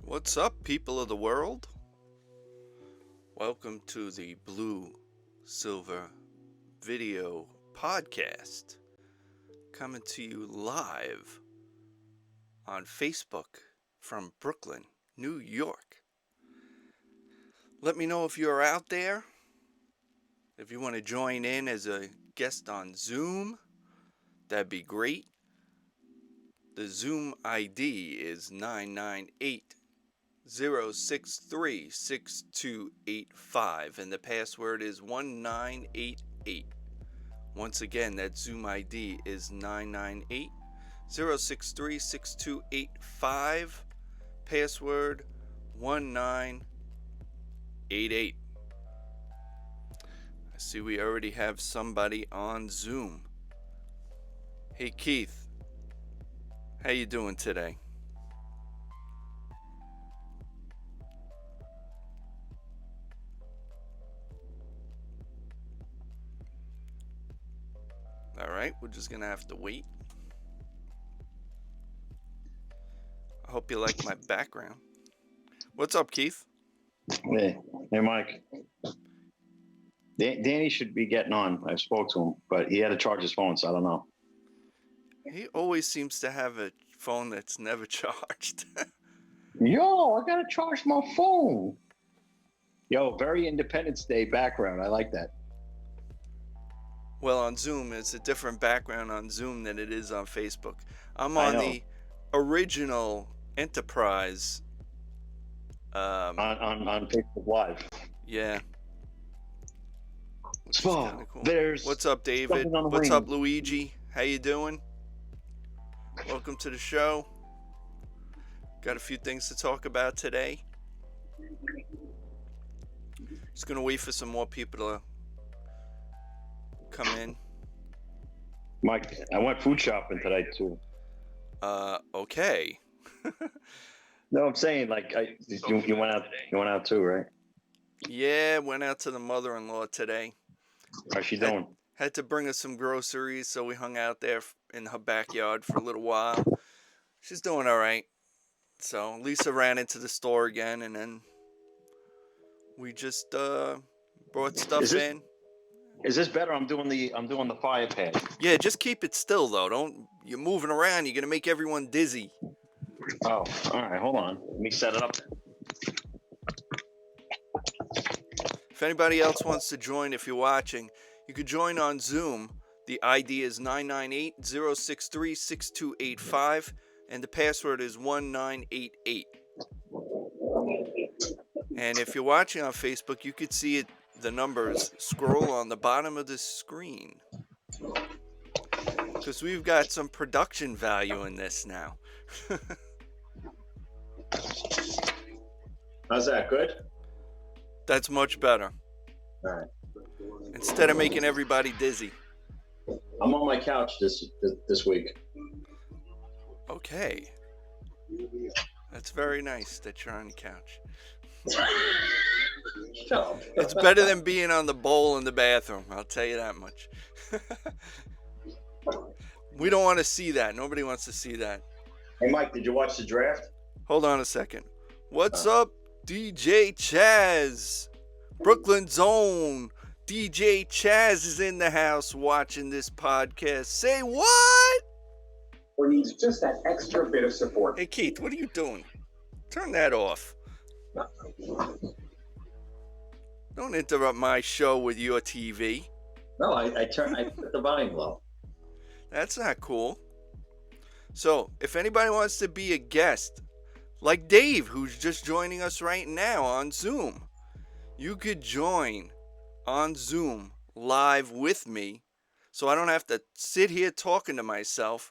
What's up, people of the world? Welcome to the Bluesilver video podcast, coming to you live on Facebook from Brooklyn, New York. Let me know if you're out there. If you want to join in as a guest on Zoom, that'd be great. The Zoom ID is 998-063-6285, and the password is 1988. Once again, that Zoom ID is 998-063-6285, password 1988. I see we already have somebody on Zoom. Hey Keith, how you doing today? All right, we're just gonna have to wait. I hope you like my background. What's up, Keith? Hey, Mike. Danny should be getting on. I spoke to him, but he had to charge his phone, so I don't know. He always seems to have a phone that's never charged. Yo, I gotta charge my phone. Yo, very Independence Day background. I like that. Well, on Zoom, it's a different background on Zoom than it is on Facebook. I'm on the original Enterprise. On Facebook Live. Yeah. So, Cool. there's What's up, David? What's up, Luigi? How you doing? Welcome to the show. Got a few things to talk about today. Just gonna wait for some more people to come in. Mike, I went food shopping today too. Okay. No, I'm saying like you went out. You went out too, right? Yeah, went out to the mother-in-law today. How's she doing? Had to bring us some groceries, so we hung out there in her backyard for a little while. She's doing all right. So Lisa ran into the store again, and then we just brought stuff in. Is this better? I'm doing the fire pad. Yeah, just keep it still though. You're moving around. You're gonna make everyone dizzy. Oh, all right. Hold on. Let me set it up. If anybody else wants to join, if you're watching, you could join on Zoom. The ID is 998-063-6285, and the password is 1988. And if you're watching on Facebook, you could see it. The numbers scroll on the bottom of the screen, because we've got some production value in this now. How's that? Good? That's much better. All right. Instead of making everybody dizzy. I'm on my couch this week. Okay. That's very nice that you're on the couch. It's better than being on the bowl in the bathroom, I'll tell you that much. We don't want to see that. Nobody wants to see that. Hey, Mike, did you watch the draft? Hold on a second. What's up, DJ Chaz? Brooklyn's own DJ Chaz is in the house watching this podcast. Say what? Or needs just that extra bit of support. Hey, Keith, what are you doing? Turn that off. Don't interrupt my show with your TV. No, I put the volume low. That's not cool. So, if anybody wants to be a guest, like Dave, who's just joining us right now on Zoom, you could join on Zoom live with me, so I don't have to sit here talking to myself.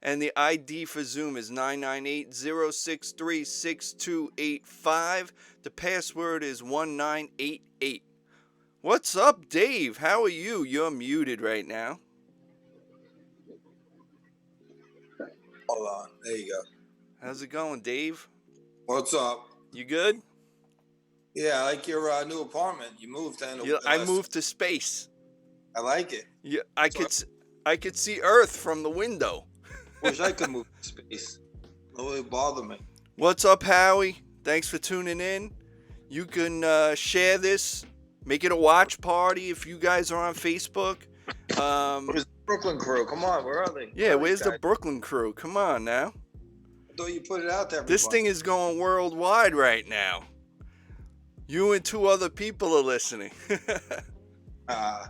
And the ID for Zoom is 998-063-6285. The password is 1988. What's up, Dave? How are you? You're muted right now. Hold on. There you go. How's it going, Dave? What's up? You good? Yeah, I like your new apartment. You moved in. Yeah, I moved to space. I like it. Yeah, I could see Earth from the window. Wish I could move to space. It would bother me. What's up, Howie? Thanks for tuning in. You can share this, make it a watch party if you guys are on Facebook. Where's the Brooklyn crew? Come on, where are they? Yeah, Where are these where's the guys? Brooklyn crew? Come on now. I thought you put it out to everybody. This thing is going worldwide right now. You and 2 other people are listening. But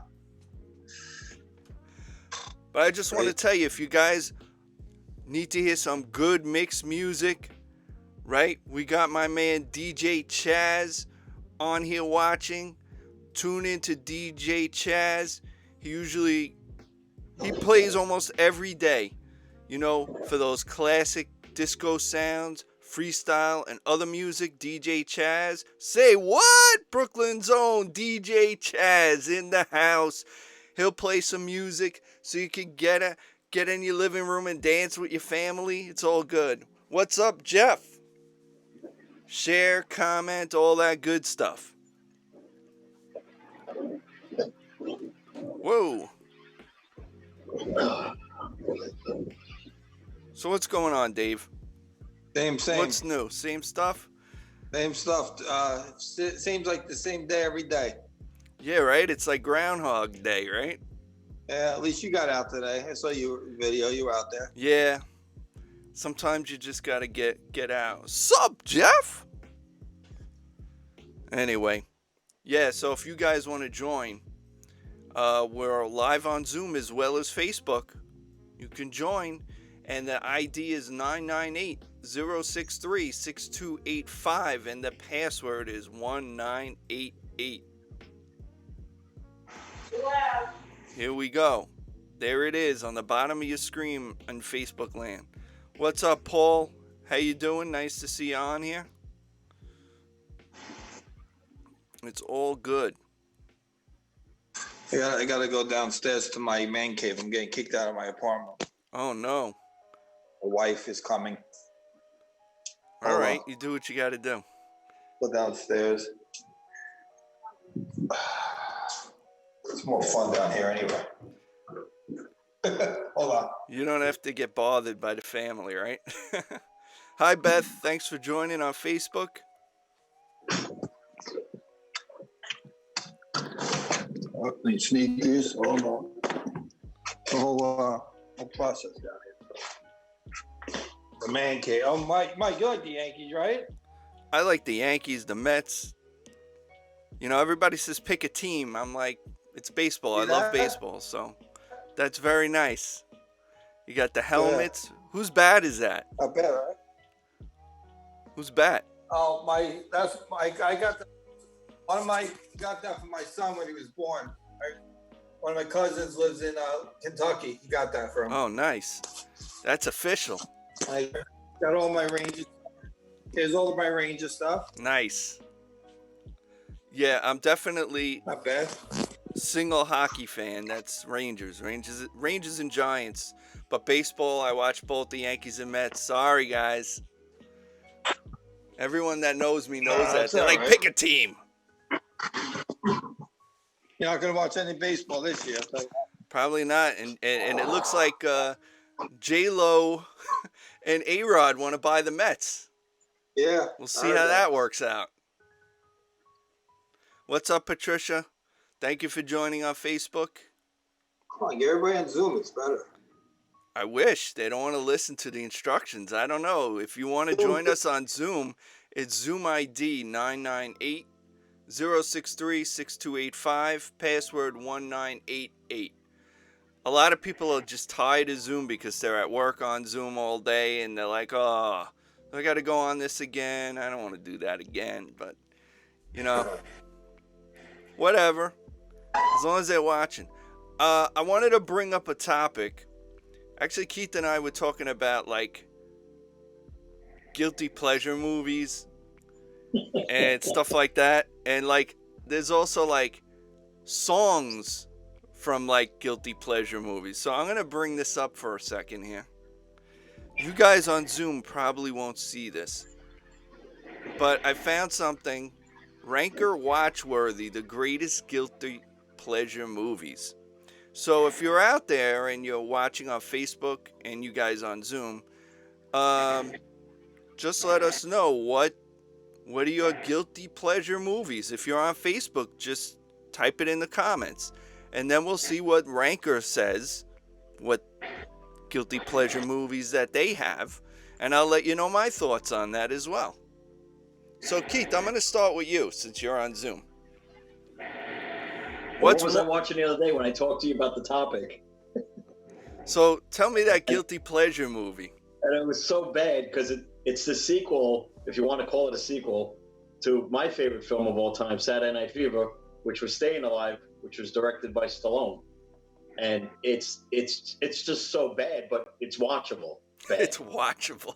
I just want to tell you, if you guys need to hear some good mixed music, right? We got my man DJ Chaz on here watching. Tune into DJ Chaz. He plays almost every day, you know, for those classic disco sounds, freestyle, and other music. DJ Chaz. Say what? Brooklyn's own DJ Chaz in the house. He'll play some music so you can get in your living room and dance with your family. It's all good. What's up, Jeff? Share, comment, all that good stuff. Whoa. So what's going on, Dave? Same. What's new? Same stuff? Same stuff. Seems like the same day every day. Yeah, right? It's like Groundhog Day, right? Yeah, at least you got out today. I saw your video. You were out there. Yeah. Sometimes you just gotta get out. Sup, Jeff? Anyway. Yeah, so if you guys want to join, we're live on Zoom as well as Facebook. You can join, and the ID is 998-063-6285, and the password is 1988. Here we go. There it is on the bottom of your screen on Facebook land. What's up, Paul? How you doing? Nice to see you on here. It's all good. I gotta go downstairs to my man cave. I'm getting kicked out of my apartment. Oh, no. My wife is coming. All right, you do what you got to do. Go downstairs. It's more fun down here anyway. Hold on. You don't have to get bothered by the family, right? Hi, Beth. Thanks for joining on Facebook. These sneakers. Hold on. The whole process down here. The man cave. Oh, Mike, you like the Yankees, right? I like the Yankees, the Mets. You know, everybody says pick a team. I'm like, it's baseball. I love baseball, so that's very nice. You got the helmets. Yeah. Whose bat is that? I bet, right? Whose bat? Oh, I got that for my son when he was born. One of my cousins lives in Kentucky. He got that for him. Oh, nice. That's official. I got all my Rangers. Here's all of my Ranger stuff. Nice. Yeah, I'm definitely not bad. Single hockey fan. That's Rangers and Giants. But baseball, I watch both the Yankees and Mets. Sorry, guys. Everyone that knows me knows that. They're like, right? Pick a team. You're not going to watch any baseball this year. Probably not. And it looks like J-Lo and A-Rod want to buy the Mets. Yeah. We'll see how that works out. What's up, Patricia? Thank you for joining on Facebook. Come on, get everybody on Zoom. It's better. I wish. They don't want to listen to the instructions. I don't know. If you want to join us on Zoom, it's Zoom ID 998-063-6285, password 1988. A lot of people are just tired of Zoom because they're at work on Zoom all day, and they're like, oh, I got to go on this again. I don't want to do that again, but, you know, whatever. As long as they're watching. I wanted to bring up a topic. Actually, Keith and I were talking about, like, guilty pleasure movies and stuff like that. And, like, there's also, like, songs from, like, guilty pleasure movies. So I'm going to bring this up for a second here. You guys on Zoom probably won't see this. But I found something. Ranker Watchworthy, the greatest guilty pleasure movies. So if you're out there and you're watching on Facebook and you guys on Zoom, just let us know What are your guilty pleasure movies? If you're on Facebook, just type it in the comments. And then we'll see what Ranker says, what guilty pleasure movies that they have. And I'll let you know my thoughts on that as well. So, Keith, I'm going to start with you since you're on Zoom. What was I watching the other day when I talked to you about the topic? So, tell me that guilty pleasure movie. And it was so bad because it's the sequel, if you want to call it a sequel, to my favorite film of all time, Saturday Night Fever, which was Staying Alive, which was directed by Stallone. And it's just so bad, but it's watchable. Bad. It's watchable.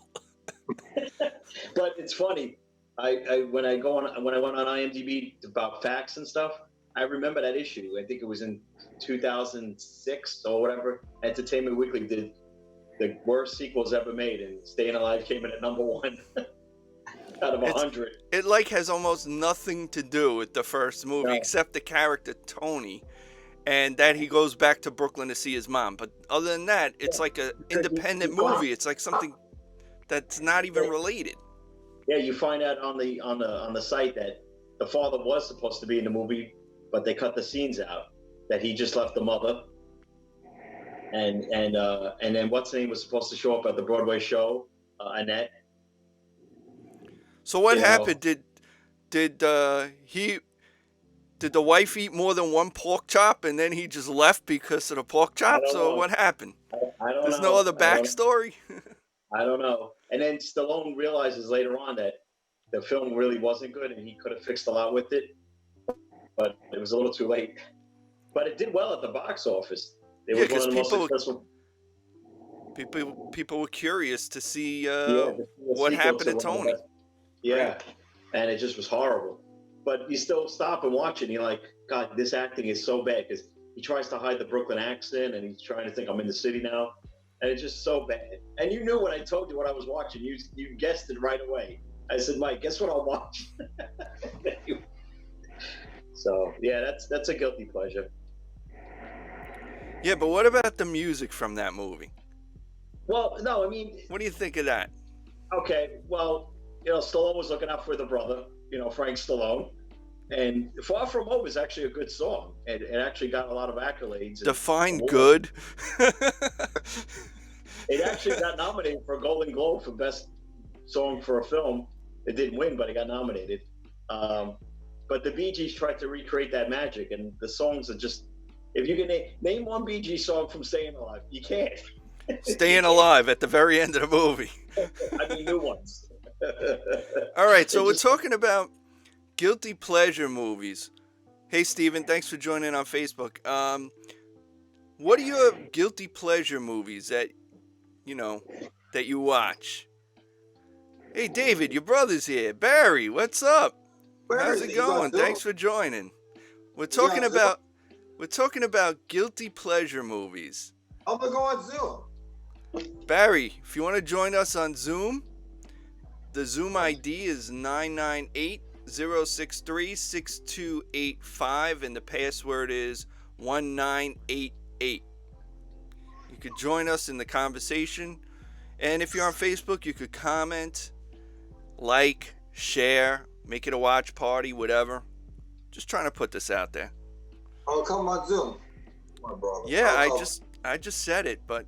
But it's funny. When I went on IMDb about facts and stuff, I remember that issue. I think it was in 2006 or whatever. Entertainment Weekly did the worst sequels ever made, and Staying Alive came in at number 1 out of 100. It like has almost nothing to do with the first movie except the character Tony, and that he goes back to Brooklyn to see his mom. But other than that, it's like an independent movie. It's like something that's not even related. Yeah, you find out on the site that the father was supposed to be in the movie, but they cut the scenes out. That he just left the mother, and then what's her name was supposed to show up at the Broadway show, Annette. So what happened? Did the wife eat more than one pork chop and then he just left because of the pork chops, or what happened? I don't know. There's no other backstory. I don't know. And then Stallone realizes later on that the film really wasn't good, and he could have fixed a lot with it, but it was a little too late. But it did well at the box office. It was one of the most successful. People were curious to see what happened to Tony. Yeah, and it just was horrible. But you still stop and watch it, and you're like, God, this acting is so bad, because he tries to hide the Brooklyn accent, and he's trying to think I'm in the city now, and it's just so bad. And you knew when I told you what I was watching. You guessed it right away. I said, Mike, guess what I'll watch? So yeah, that's a guilty pleasure. Yeah, but what about the music from that movie? Well, no, I mean, what do you think of that? Okay, well, Stallone was looking out for the brother, Frank Stallone, and "Far From Home" is actually a good song. It actually got a lot of accolades. Define good. It actually got nominated for a Golden Globe for Best Song for a Film. It didn't win, but it got nominated. But the Bee Gees tried to recreate that magic, and the songs are just. If you can name one Bee Gees song from Staying Alive, you can't. Staying Alive at the very end of the movie. I mean, new ones. All right, so we're talking about guilty pleasure movies. Hey, Steven, thanks for joining on Facebook. What are your guilty pleasure movies that you watch? Hey, David, your brother's here. Barry, what's up? How's it going? Thanks for joining. We're talking about guilty pleasure movies. I'm gonna go on Zoom. Barry, if you want to join us on Zoom, the Zoom ID is 998-063-6285, and the password is 1988. You could join us in the conversation, and if you're on Facebook, you could comment, like, share, make it a watch party, whatever. Just trying to put this out there. I'll come on Zoom, my brother. Yeah, I just said it, but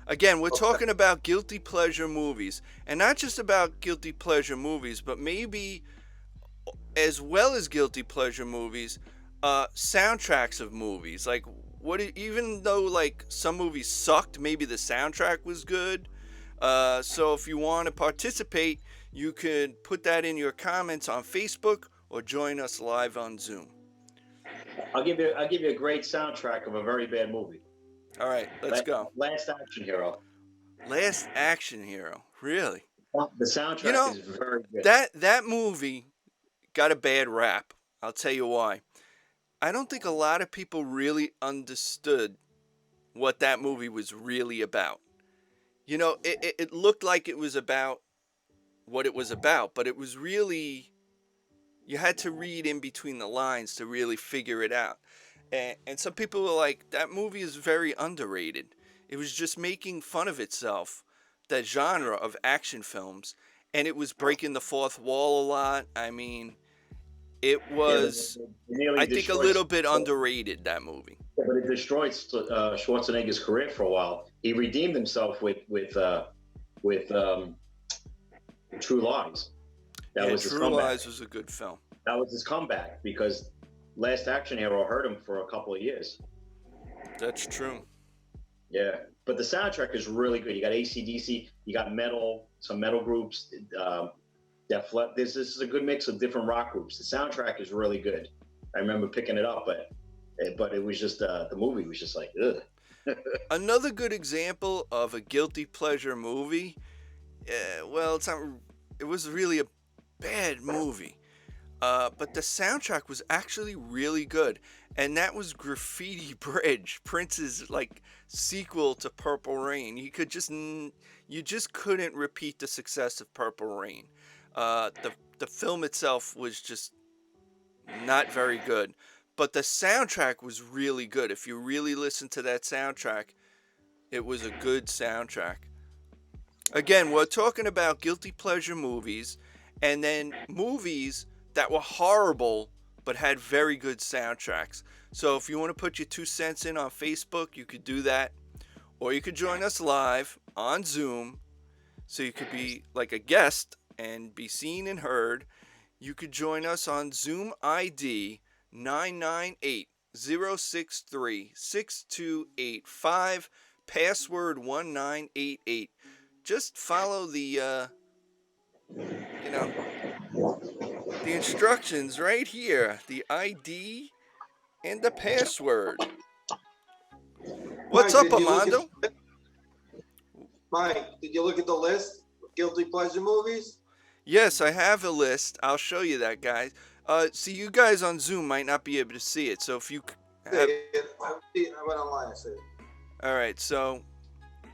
again, we're talking about guilty pleasure movies, and not just about guilty pleasure movies, but maybe as well as guilty pleasure movies, soundtracks of movies. Like even though like some movies sucked, maybe the soundtrack was good. So if you want to participate, you could put that in your comments on Facebook or join us live on Zoom. I'll give you a great soundtrack of a very bad movie. All right, let's go. Last Action Hero. Last Action Hero, really? The soundtrack is very good. That movie got a bad rap. I'll tell you why. I don't think a lot of people really understood what that movie was really about. It looked like it was about what it was about, but it was really, you had to read in between the lines to really figure it out. And some people were like, that movie is very underrated. It was just making fun of itself, that genre of action films, and it was breaking the fourth wall a lot. I mean, it was, nearly I think, a destroyed- little bit underrated, that movie. But it destroyed Schwarzenegger's career for a while. He redeemed himself with True Lies. That Yeah, was his True comeback. Lies was a good film. That was his comeback because Last Action Hero hurt him for a couple of years. That's true. Yeah, but the soundtrack is really good. You got AC/DC, you got metal, some metal groups. Def Leppard. This is a good mix of different rock groups. The soundtrack is really good. I remember picking it up, but it was just the movie was just like ugh. Another good example of a guilty pleasure movie. Well, it's not. It was really a bad movie, but the soundtrack was actually really good, and that was Graffiti Bridge, Prince's like sequel to Purple Rain. You just couldn't repeat the success of Purple Rain. The film itself was just not very good, but the soundtrack was really good. If you really listen to that soundtrack, it was a good soundtrack. Again, we're talking about guilty pleasure movies, and then movies that were horrible but had very good soundtracks. So if you want to put your 2 cents in on Facebook, you could do that, or you could join us live on Zoom, so you could be like a guest and be seen and heard. You could join us on Zoom ID 998-063-6285, password 1988. Just follow the instructions right here, the ID and the password. What's Mike, up, did you look Armando? Mike, did you look at the list of guilty pleasure movies? Yes, I have a list. I'll show you that, guys. See, you guys on Zoom might not be able to see it, so if you have... I went online, I see it. All right, so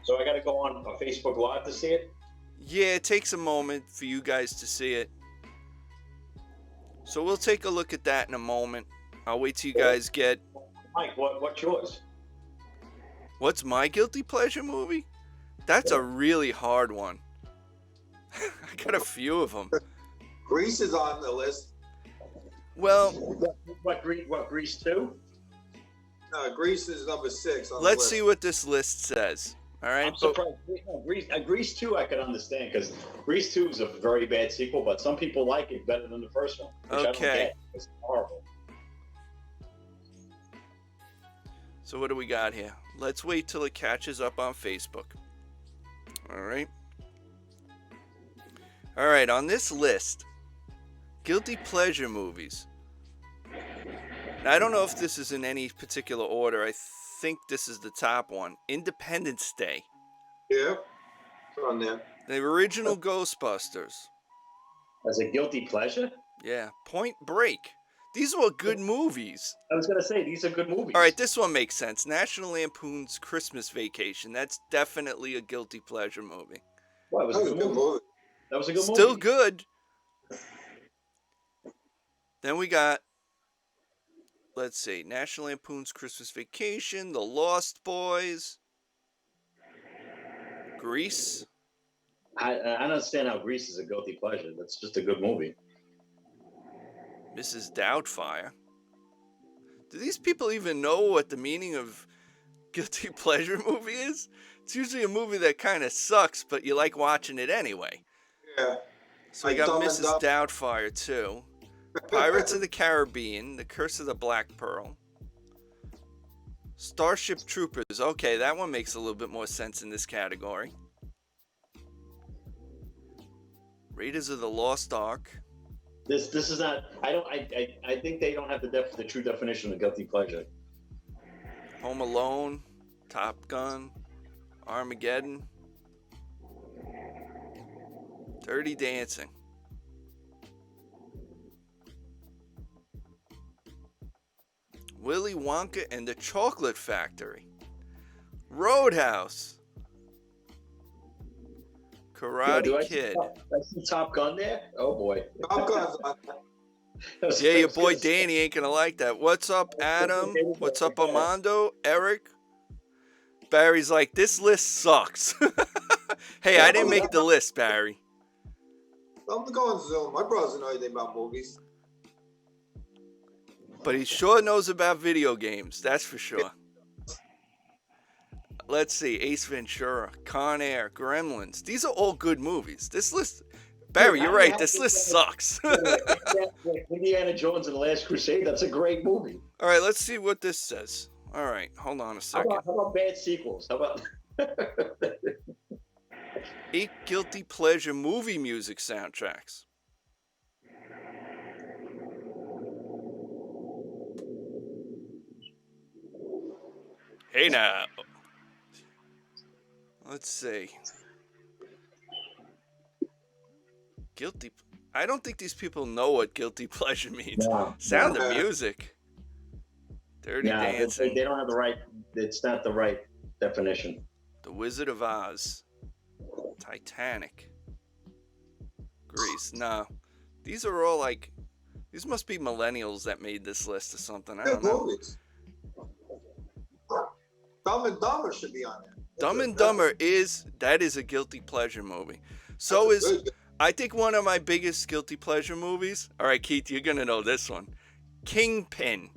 So I got to go on Facebook Live to see it. yeah, it takes a moment for you guys to see it. So we'll take a look at that in a moment. I'll wait till you guys get... Mike, what's yours? What's my guilty pleasure movie? That's a really hard one. I got a few of them. Grease is on the list. Well, What Grease 2? Grease is number 6 on the let's list. see what this list says. All right. I'm surprised. No, Grease 2 I could understand because Grease 2 is a very bad sequel, but some people like it better than the first one. Which I don't Okay. get. It's horrible. So what do we got here? Let's wait till it catches up on Facebook. All right. All right, on this list, guilty pleasure movies. Now, I don't know if this is in any particular order. I think this is the top one. Independence Day. Yeah, it's on there. The original Ghostbusters. As a guilty pleasure? Yeah. Point Break. These were good movies. I was gonna say these are good movies. All right, this one makes sense. National Lampoon's Christmas Vacation. That's definitely a guilty pleasure movie. Well, it was That a was good movie. That was a good Still movie. good. Then we got, let's see, National Lampoon's Christmas Vacation, The Lost Boys, Grease. I don't understand how Grease is a guilty pleasure. That's just a good movie. Mrs. Doubtfire. Do these people even know what the meaning of guilty pleasure movie is? It's usually a movie that kind of sucks, but you like watching it anyway. Yeah. So we Like got Dumb and Mrs. Doubtfire too. Pirates of the Caribbean, The Curse of the Black Pearl. Starship Troopers. Okay, that one makes a little bit more sense in this category. Raiders of the Lost Ark. This is not. I think they don't have the true definition of guilty pleasure. Home Alone. Top Gun. Armageddon. Dirty Dancing. Willy Wonka and the Chocolate Factory. Roadhouse. Karate Do I Kid. see Top Gun there? Oh boy. Top Gun's on there. Yeah, your boy Danny ain't gonna like that. What's up, Adam? What's up, Armando? Eric? Barry's like, this list sucks. Hey, I didn't make the list, Barry. I'm going on Zoom. My brother doesn't know anything about movies. But he sure knows about video games, that's for sure. Let's see, Ace Ventura, Con Air, Gremlins. These are all good movies. This list, Barry, you're right. This list sucks. Indiana Jones and the Last Crusade. That's a great movie. All right, let's see what this says. All right, hold on a second. How about bad sequels? How about 8 guilty pleasure movie music soundtracks. Hey now. Let's see. Guilty. I don't think these people know what guilty pleasure means. No. Sound of Music. Dirty Dancing. They don't have the right. It's not the right definition. The Wizard of Oz. Titanic. Grease. No. These are all like. These must be millennials that made this list or something. I don't know. Movies. Dumb and Dumber should be on there. Dumb and Dumber is a guilty pleasure movie. So is I think one of my biggest guilty pleasure movies. All right, Keith, you're gonna know this one. Kingpin.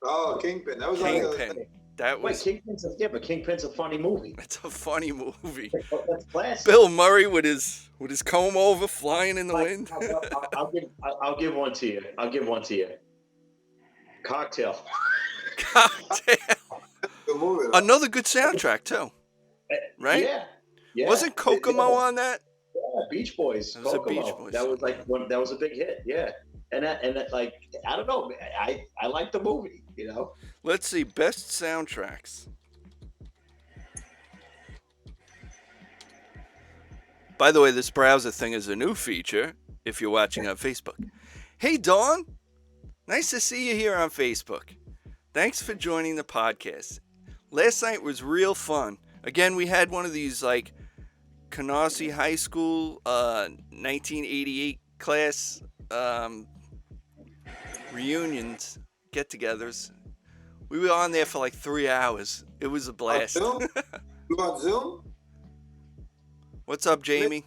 Oh, Kingpin. That was Kingpin. That was. Wait, but Kingpin's a funny movie. It's a funny movie. That's classic. Bill Murray with his comb over flying in the wind. I'll give one to you. Cocktail. Cocktail. Good movie. Another good soundtrack too. Right? Yeah. Wasn't Kokomo on that? Yeah, Beach Boys. That was a Kokomo. Beach Boys That song. was like that was a big hit. Yeah. And that like I don't know. I like the movie. You know. Let's see, best soundtracks. By the way, this browser thing is a new feature if you're watching on Facebook. Hey, Dawn. Nice to see you here on Facebook. Thanks for joining the podcast. Last night was real fun. Again, we had one of these like Canarsie High School 1988 class reunions, get-togethers. We were on there for like 3 hours. It was a blast. On Zoom? You on Zoom? What's up, Jamie?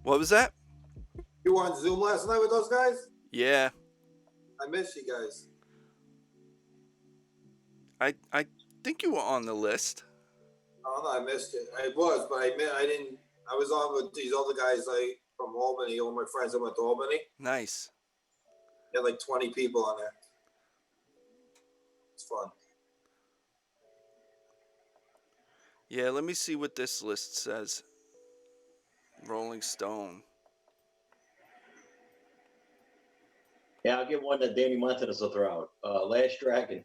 What was that? You were on Zoom last night with those guys? Yeah. I miss you guys. I think you were on the list. Oh no, I missed it. I was, but I didn't. I was on with these other guys like from Albany. All my friends that went to Albany. Nice. They had like 20 people on there. It's fun. Yeah, let me see what this list says. Rolling Stone. Yeah, I'll give one that Danny Montanus will throw out. Last Dragon.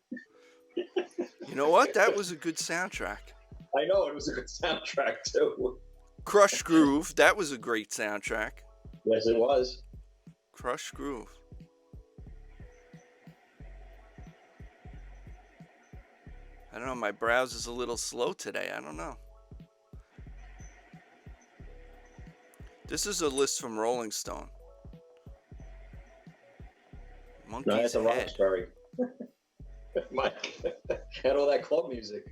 You know what? That was a good soundtrack. I know, it was a good soundtrack, too. Crush Groove. That was a great soundtrack. Yes, it was. Crush Groove. I don't know. My browser's a little slow today. I don't know. This is a list from Rolling Stone. Monkey's No, that's a Head. Roxbury. Mike had all that club music.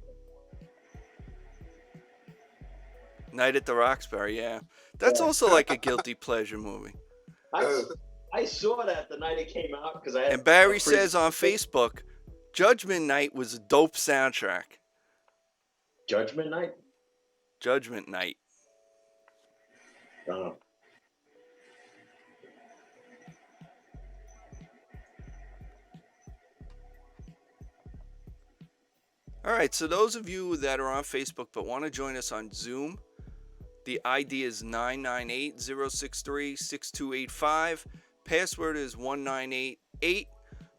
Night at the Roxbury, yeah. That's also like a guilty pleasure movie. I saw that the night it came out because I had. And Barry says on Facebook, Judgment Night was a dope soundtrack. Judgment Night. Judgment Night. Oh. All right, so those of you that are on Facebook but want to join us on Zoom, the ID is 998-063-6285. Password is 1988.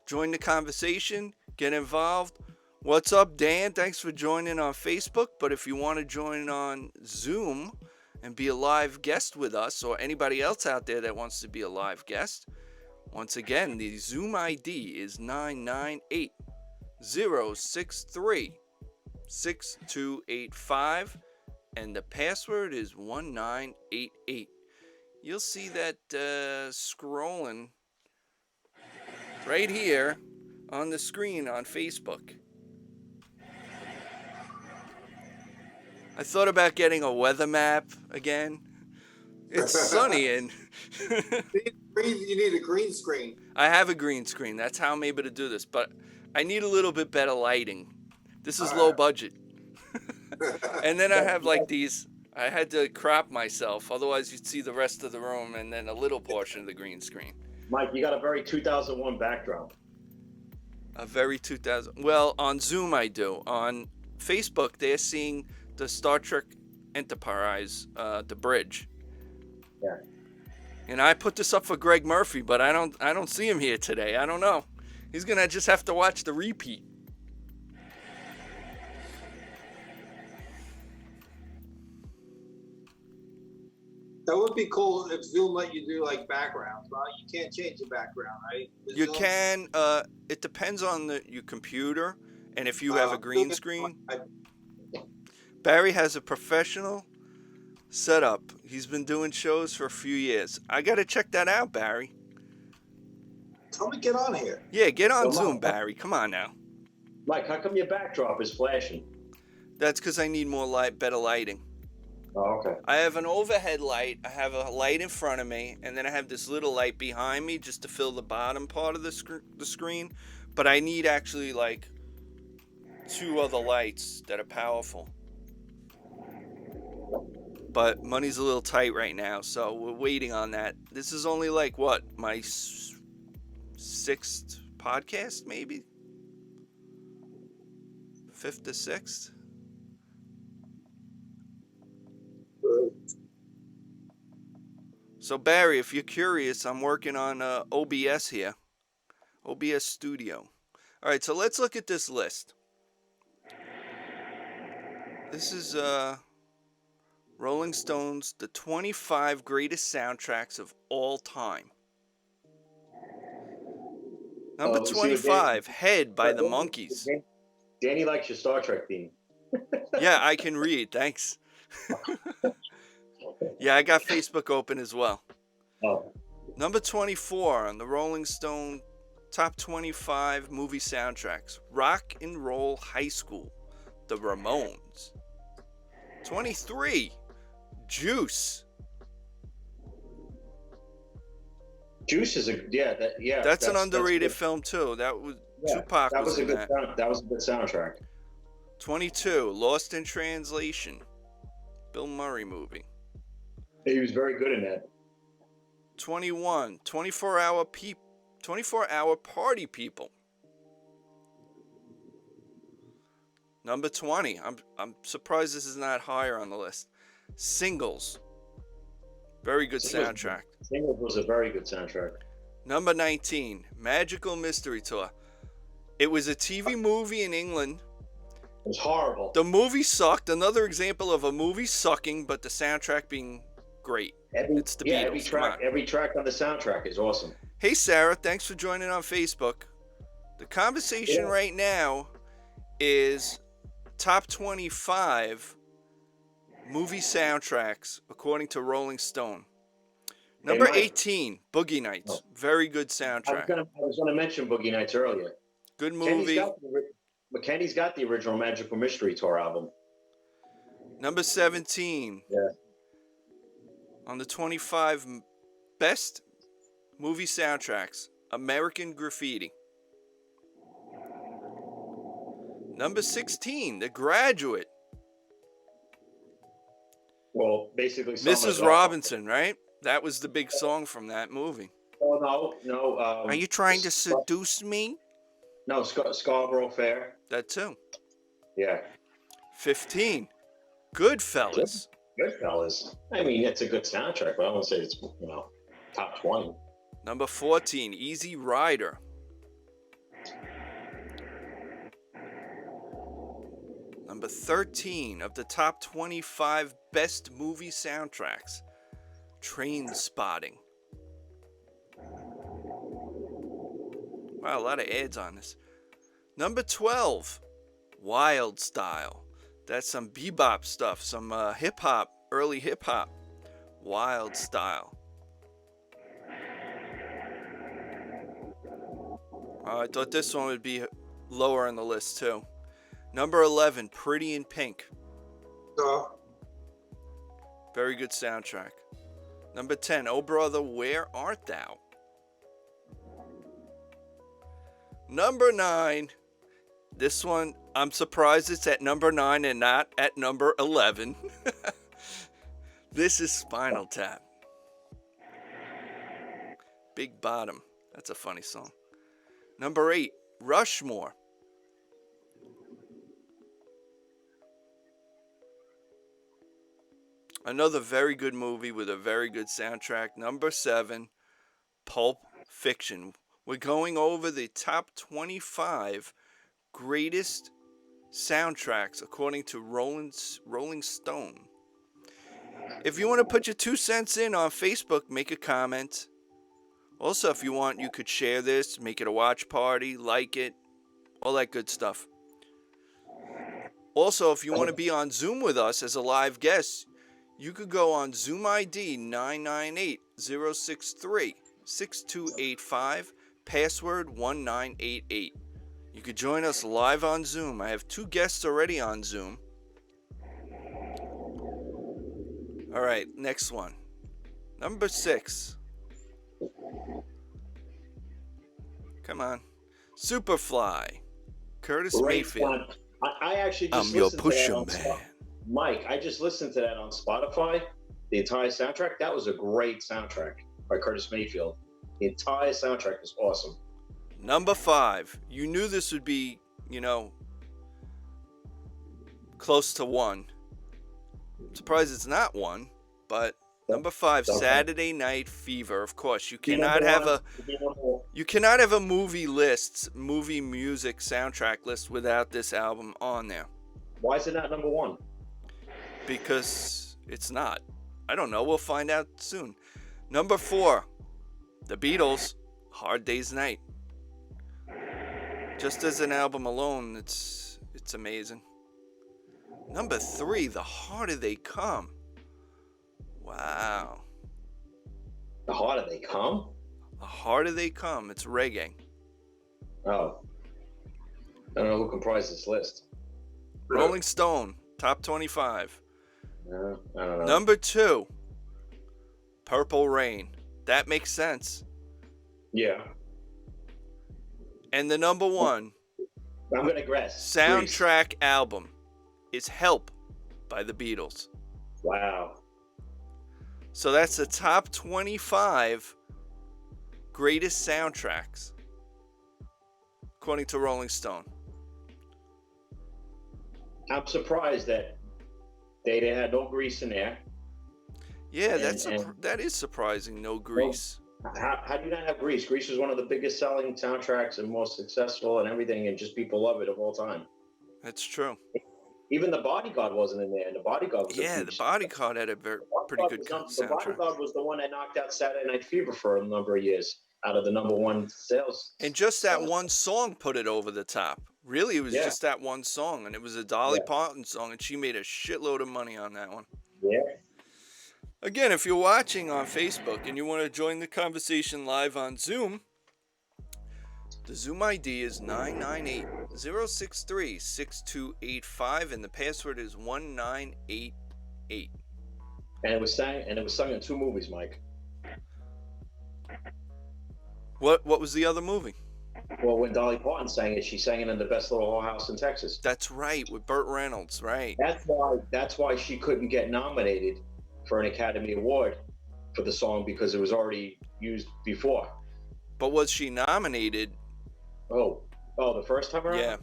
Join the conversation. Get involved. What's up, Dan? Thanks for joining on Facebook. But if you want to join on Zoom and be a live guest with us, or anybody else out there that wants to be a live guest, once again, the Zoom ID is 998-063-6285. And the password is 1988. You'll see that scrolling right here on the screen on Facebook. I thought about getting a weather map again. It's sunny and You need a green screen. I have a green screen. That's how I'm able to do this. But I need a little bit better lighting. This is low budget. And then I have like these. I had to crop myself. Otherwise, you'd see the rest of the room and then a little portion of the green screen. Mike, you got a very 2001 background. A very 2000. Well, on Zoom I do. On Facebook, they're seeing the Star Trek Enterprise, the bridge. Yeah. And I put this up for Greg Murphy, but I don't see him here today. I don't know. He's gonna just have to watch the repeat. That would be cool if Zoom let you do like backgrounds. Well, you can't change the background, right? With You Zoom? can. It depends on your computer and if you have a green screen. Barry has a professional setup. He's been doing shows for a few years. I gotta check that out, Barry. Tell me, get on here. Yeah, get on Well, Zoom, Mike, Barry. Come on now. Mike, how come your backdrop is flashing? That's because I need more light, better lighting. Oh, okay. I have an overhead light. I have a light in front of me, and then I have this little light behind me just to fill the bottom part of the screen. But I need actually like 2 other lights that are powerful. But money's a little tight right now, so we're waiting on that. This is only like what, my 6th podcast, maybe 5th to 6th. So Barry, if you're curious, I'm working on OBS here, OBS Studio. All right, so let's look at this list. This is Rolling Stone's the 25 greatest soundtracks of all time. Number 25, Head by the Monkees. Danny likes your Star Trek theme. Yeah, I can read. Thanks. Yeah, I got Facebook open as well. Oh. Number 24 on the Rolling Stone Top 25 Movie Soundtracks. Rock and Roll High School, The Ramones. 23, Juice. Juice is That's an underrated film too. That was Tupac was in that. That was a good soundtrack. 22, Lost in Translation, Bill Murray movie. He was very good in that. 21, 24-hour Party People. Number 20, I'm surprised this is not higher on the list. Singles. Very good soundtrack. Singles was a very good soundtrack. Number 19, Magical Mystery Tour. It was a TV movie in England. It was horrible. The movie sucked. Another example of a movie sucking, but the soundtrack being great. It's the Beatles. Every track on the soundtrack is awesome. Hey, Sarah, thanks for joining on Facebook. The conversation right now is top 25 movie soundtracks according to Rolling Stone. Number 18, Boogie Nights. Very good soundtrack. I was going to mention Boogie Nights earlier. Good movie. Kenny's got the original Magical Mystery Tour album. Number 17. Yeah. On the 25 best movie soundtracks, American Graffiti. Number 16, The Graduate. Well, basically, Mrs. Robinson, right? That was the big song from that movie. Oh, no. Are you trying to seduce me? No, Scarborough Fair. That too. Yeah. 15, Goodfellas. Goodfellas. I mean, it's a good soundtrack, but I won't say it's, top 20. Number 14, Easy Rider. Number 13 of the top 25 best movie soundtracks, Train Spotting. Wow, a lot of ads on this. Number 12, Wild Style. That's some bebop stuff, some hip-hop, early hip-hop. Wild Style. I thought this one would be lower on the list too. Number 11, Pretty in Pink. Very good soundtrack. Number 10, Oh Brother, Where Art Thou? Number 9, this one, I'm surprised it's at number 9 and not at number 11. This is Spinal Tap. Big Bottom. That's a funny song. Number 8, Rushmore. Another very good movie with a very good soundtrack. Number 7, Pulp Fiction. We're going over the top 25 greatest soundtracks according to Rolling Stone. If you want to put your 2 cents in on Facebook, make a comment. Also, if you want, you could share this, make it a watch party, like it, all that good stuff. Also, if you want to be on Zoom with us as a live guest, you could go on Zoom ID 998-063-6285, password 1988. You could join us live on Zoom. I have 2 guests already on Zoom. All right, next one. Number 6. Come on. Superfly. Curtis Mayfield. I actually just I'm your listened to that pusher on man. Mike, I just listened to that on Spotify. The entire soundtrack. That was a great soundtrack by Curtis Mayfield. The entire soundtrack is awesome. Number 5. You knew this would be, close to 1. I'm surprised it's not 1, but number 5, Saturday Night Fever. Of course, you cannot have a movie music soundtrack list without this album on there. Why is it not number 1? Because it's not. I don't know. We'll find out soon. Number 4, The Beatles, Hard Day's Night. Just as an album alone, it's amazing. Number 3, The Harder They Come. Wow. The Harder They Come? The Harder They Come. It's reggae. Oh. I don't know who comprised this list. Rolling Stone, top 25. No, I don't know. Number 2, Purple Rain. That makes sense. Yeah. And the number 1 I'm going to guess. soundtrack album is Help by the Beatles. Wow. So that's the top 25 greatest soundtracks, according to Rolling Stone. I'm surprised that they had no Grease in there. Yeah, that is surprising. No Grease. How do you not have Grease? Grease was one of the biggest selling soundtracks and most successful and everything, and just people love it of all time. That's true. Even The Bodyguard wasn't in there, and The Bodyguard was The Bodyguard had a pretty good soundtrack. The Bodyguard was the one that knocked out Saturday Night Fever for a number of years out of the number 1 sales. And just that one song put it over the top. Really, it was just that one song, and it was a Dolly Parton song, and she made a shitload of money on that one. Yeah. Again, if you're watching on Facebook and you want to join the conversation live on Zoom, the Zoom ID is 998-063-6285, and the password is 1988. And it was sung in 2 movies, Mike. What was the other movie? Well, when Dolly Parton sang it, she sang it in The Best Little Whorehouse in Texas. That's right, with Burt Reynolds, right? That's why she couldn't get nominated for an Academy Award for the song, because it was already used before. But was she nominated? Oh, the first time around? Yeah.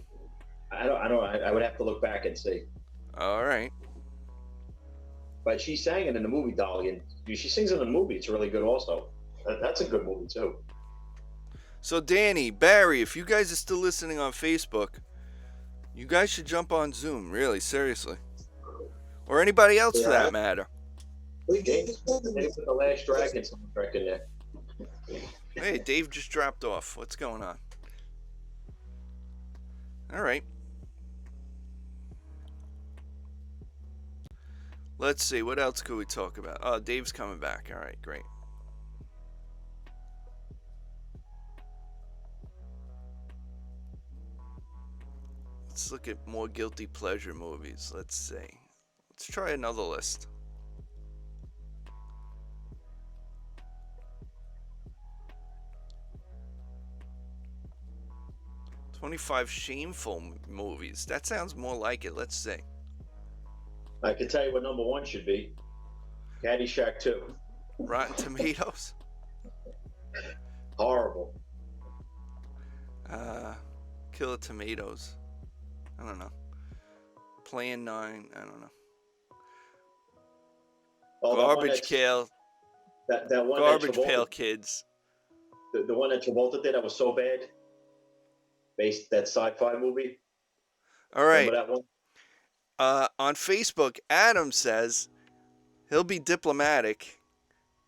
I would have to look back and see. All right. But she sang it in the movie, Dolly, and she sings it in the movie. It's really good also. That's a good movie too. So Danny, Barry, if you guys are still listening on Facebook, you guys should jump on Zoom, really, seriously. Or anybody else for that matter. Dave put The Last Dragon soundtrack in there. Hey, Dave just dropped off. What's going on? All right. Let's see. What else could we talk about? Oh, Dave's coming back. All right, great. Let's look at more guilty pleasure movies. Let's see. Let's try another list. 25 shameful movies. That sounds more like it. Let's see. I can tell you what number 1 should be. Caddyshack 2. Rotten Tomatoes. Horrible. Killer Tomatoes. I don't know. Plan 9. I don't know. Oh, Garbage Pail. That one. Garbage that Pail Kids. The one that Travolta did that was so bad. That sci-fi movie. All right. Remember that one? On Facebook, Adam says he'll be diplomatic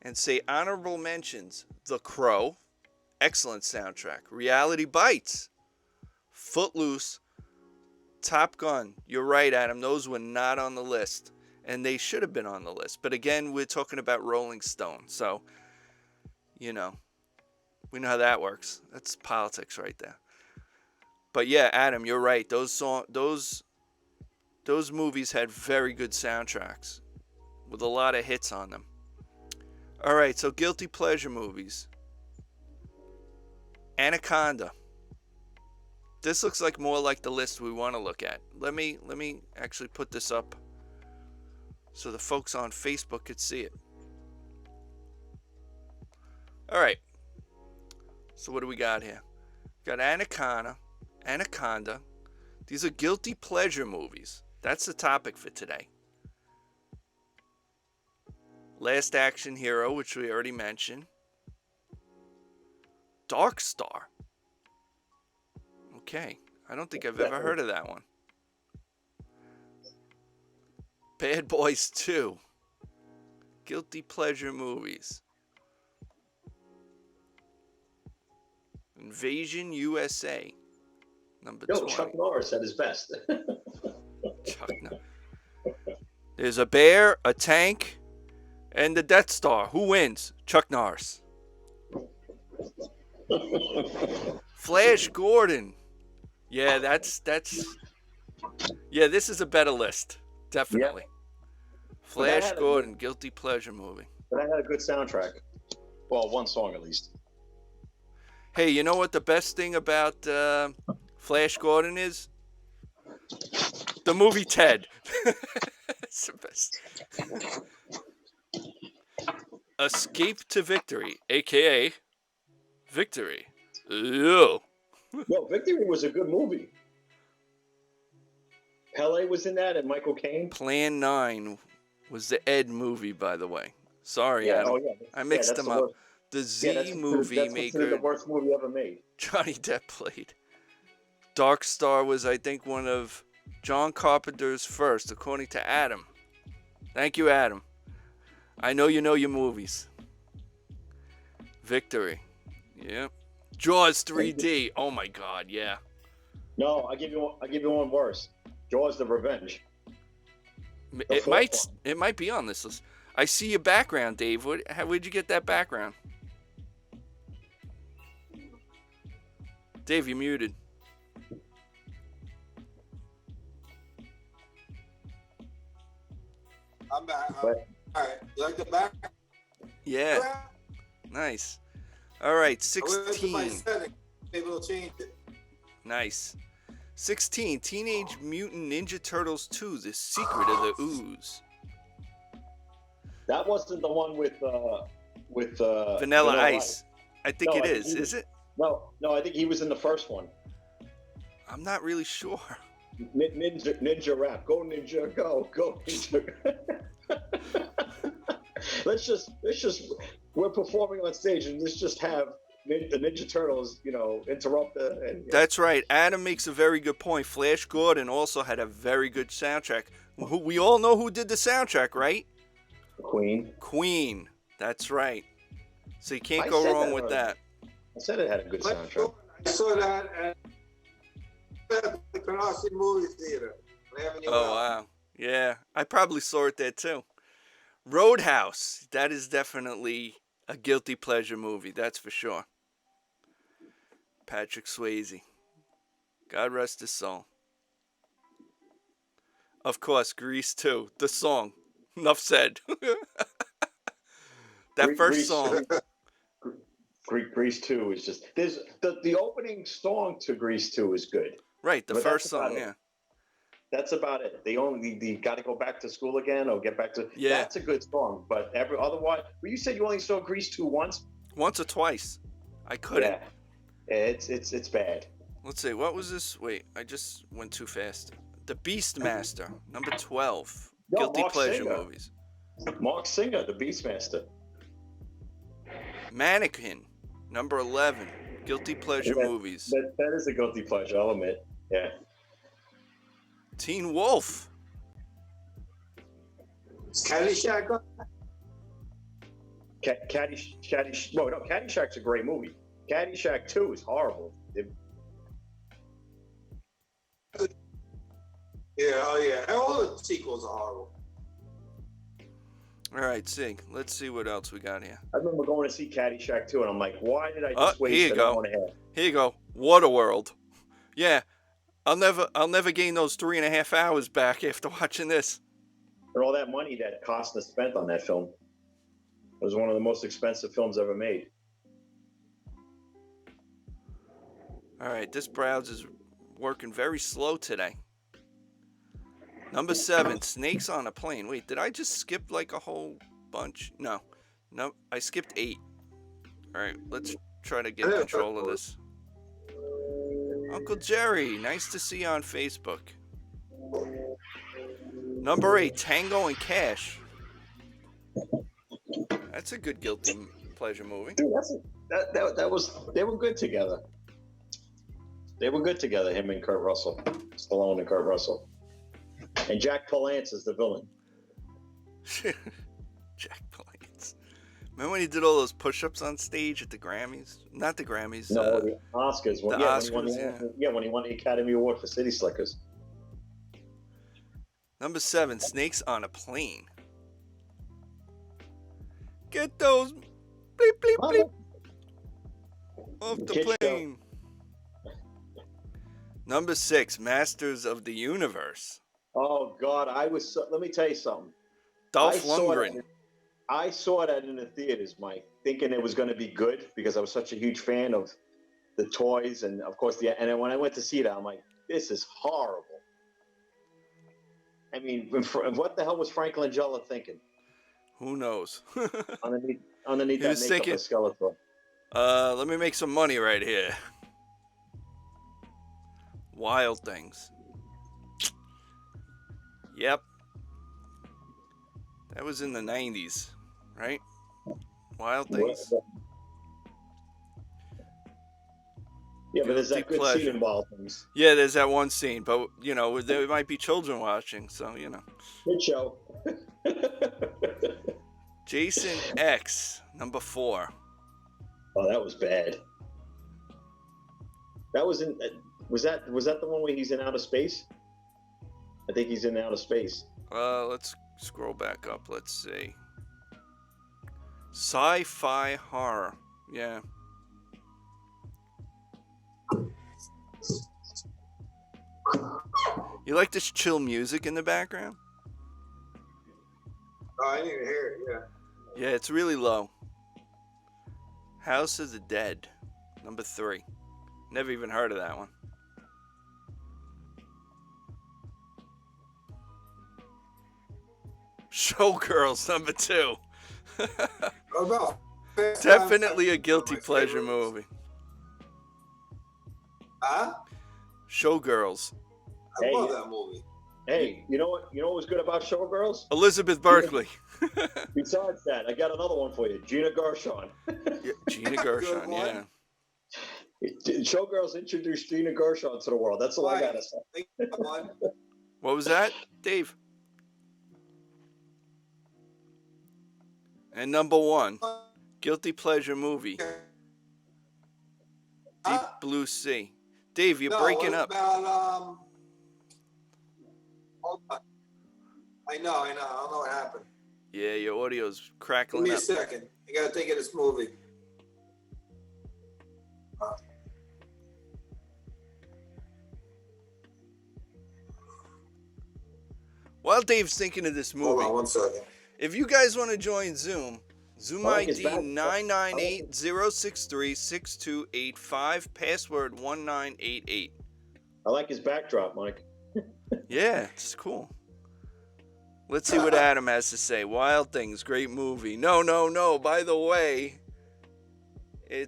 and say honorable mentions: The Crow, excellent soundtrack; Reality Bites, Footloose, Top Gun. You're right, Adam. Those were not on the list, and they should have been on the list. But again, we're talking about Rolling Stone, so we know how that works. That's politics right there. But yeah, Adam, you're right. Those movies had very good soundtracks with a lot of hits on them. All right, so guilty pleasure movies. Anaconda. This looks like more like the list we want to look at. Let me actually put this up so the folks on Facebook could see it. All right. So what do we got here? We got Anaconda. These are guilty pleasure movies. That's the topic for today. Last Action Hero, which we already mentioned. Dark Star. Okay. I don't think I've ever heard of that one. Bad Boys 2. Guilty pleasure movies. Invasion USA. Number 20. Chuck Norris at his best. Chuck Norris. There's a bear, a tank, and the Death Star. Who wins? Chuck Norris. Flash Gordon. Yeah, that's. Yeah, this is a better list. Definitely. Yeah. Flash Gordon, guilty pleasure movie. But that had a good soundtrack. Well, one song at least. Hey, you know what the best thing about Flash Gordon is? The movie Ted. It's the best. Escape to Victory, a.k.a. Victory. Ew. Yo, Victory was a good movie. Pele was in that and Michael Caine. Plan 9 was the Ed movie, by the way. Sorry, Adam. I mixed them up. The Z movie maker. The worst movie ever made. Johnny Depp played. Dark Star was, I think, one of John Carpenter's first, according to Adam. Thank you, Adam. I know you know your movies. Victory. Yep. Jaws 3D. Oh my God, yeah. No, I give you one worse. Jaws: The Revenge. It might be on this list. I see your background, Dave. Where'd you get that background? Dave, you're muted. I'm back. All right. You like the back? Yeah. Nice. All right, I went to 16. my setting. Maybe it'll change it. Nice. 16. Teenage Mutant Ninja Turtles 2: The Secret of the Ooze. That wasn't the one with Vanilla Ice. I think it is. Is it? No, I think he was in the first one. I'm not really sure. Ninja rap. Go Ninja, go Ninja. let's just we're performing on stage and let's just have the Ninja Turtles, interrupt and That's right. Adam makes a very good point. Flash Gordon also had a very good soundtrack. We all know who did the soundtrack, right? Queen. That's right. So you can't go wrong with that. I said it had a good soundtrack. I saw that at the Canarsie Movie Theater. Oh, wow. Yeah, I probably saw it there too. Roadhouse. That is definitely a guilty pleasure movie. That's for sure. Patrick Swayze. God rest his soul. Of course, Grease 2. The song. Enough said. That first song. Grease 2 is just there's the opening song to Grease 2 is good. Right, the But first that's about song, it. yeah. That's about it. They got to go back to school again or get back to. Yeah. That's a good song, but otherwise, well, you said you only saw Grease 2 once. Once or twice. I couldn't. Yeah, it's bad. Let's see, what was this? Wait, I just went too fast. The Beastmaster, number 12. No, Guilty Mark pleasure Singer. movies. Mark Singer, the Beastmaster. Mannequin, number 11. Guilty pleasure Yeah, movies. That is a guilty pleasure, I'll admit. Yeah. Teen Wolf. Is Caddyshack on? Caddyshack's a great movie. Caddyshack 2 is horrible. Yeah, oh yeah. All the sequels are horrible. All right, see. Let's see what else we got here. I remember going to see Caddyshack 2, and I'm like, why did I Oh, just waste here you an go. hour and a half? Here you go. Waterworld. Yeah, I'll never gain those 3.5 hours back after watching this. And all that money that Costner spent on that film. It was one of the most expensive films ever made. All right, this browser's working very slow today. Number 7, Snakes on a Plane. Wait, did I just skip like a whole bunch? No, I skipped 8. All right, let's try to get control of this. Uncle Jerry, nice to see you on Facebook. Number 8, Tango and Cash. That's a good guilty pleasure movie. Dude, that was they were good together. They were good together, him and Kurt Russell, Stallone and Kurt Russell, and Jack Palance is the villain. Jack Palance. Remember when he did all those push-ups on stage at the Grammys? Not the Grammys. No, the Oscars. The Oscars, when he won the Academy Award for City Slickers. Number 7, Snakes on a Plane. Get those bleep bleep bleep off the Kid show. plane. Number 6, Masters of the Universe. Oh God, let me tell you something. Dolph Lundgren. I saw that in the theaters, Mike, thinking it was going to be good because I was such a huge fan of the toys and, of course, and then when I went to see that, I'm like, this is horrible. I mean, what the hell was Frank Langella thinking? Who knows? Underneath He that was makeup thinking, of Skeletor. let me make some money right here. Wild Things. Yep. That was in the 90s, right? Wild Things. Yeah, but there's that Guilty good scene pleasure. in Wild Things. Yeah, there's that one scene, but, you know, there might be children watching, so, you know. Good show. Jason X, number 4. Oh, that was bad. That was in. Was that the one where he's in outer space? I think he's in outer space. Let's scroll back up. Let's see. Sci-fi horror. Yeah. You like this chill music in the background? Oh, I didn't even hear it. Yeah. Yeah, it's really low. House of the Dead, number 3. Never even heard of that one. Showgirls, number 2. Oh no. Definitely a guilty pleasure movie. Huh? Showgirls. I Hey. love that movie. Hey, you know what? You know what was good about Showgirls? Elizabeth Berkley. Besides that, I got another one for you. Gina Gershon. Yeah, Gina Gershon, yeah. Showgirls introduced Gina Gershon to the world. That's all I gotta say. Think about one. What was that, Dave? And number 1, guilty pleasure movie, Deep Blue Sea. Dave, you're breaking what up. About, hold on. I know. I don't know what happened. Yeah, your audio's Give crackling me a up. second. I gotta think of this movie. While Dave's thinking of this Hold movie, on 1 second. if you guys want to join Zoom, Zoom I like his ID back- 998-063-6285, password 1988. I like his backdrop, Mike. Yeah, it's cool. Let's see what Adam has to say. Wild Things, great movie. No. By the way, I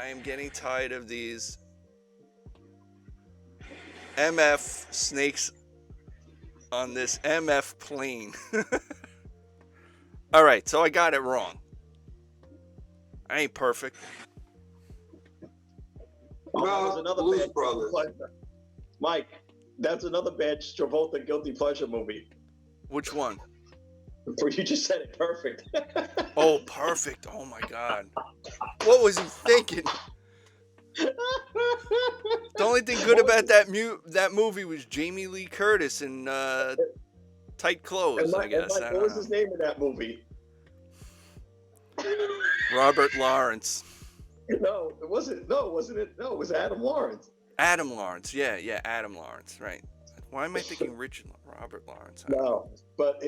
am getting tired of these MF snakes on this MF plane. All right, so I got it wrong. I ain't perfect. Oh, that was another Blues bad Brothers. pleasure. Mike, that's another bad Travolta guilty pleasure movie. Which one? Where you just said it perfect. Oh, perfect. Oh my God. What was he thinking? The only thing good about that movie was Jamie Lee Curtis in tight clothes, I guess. Mike, I what don't was know. his name in that movie? Robert Lawrence. No, it wasn't. No, wasn't it? No, it was Adam Lawrence. Adam Lawrence. Yeah, Adam Lawrence. Right. Why am I thinking Robert Lawrence? No, but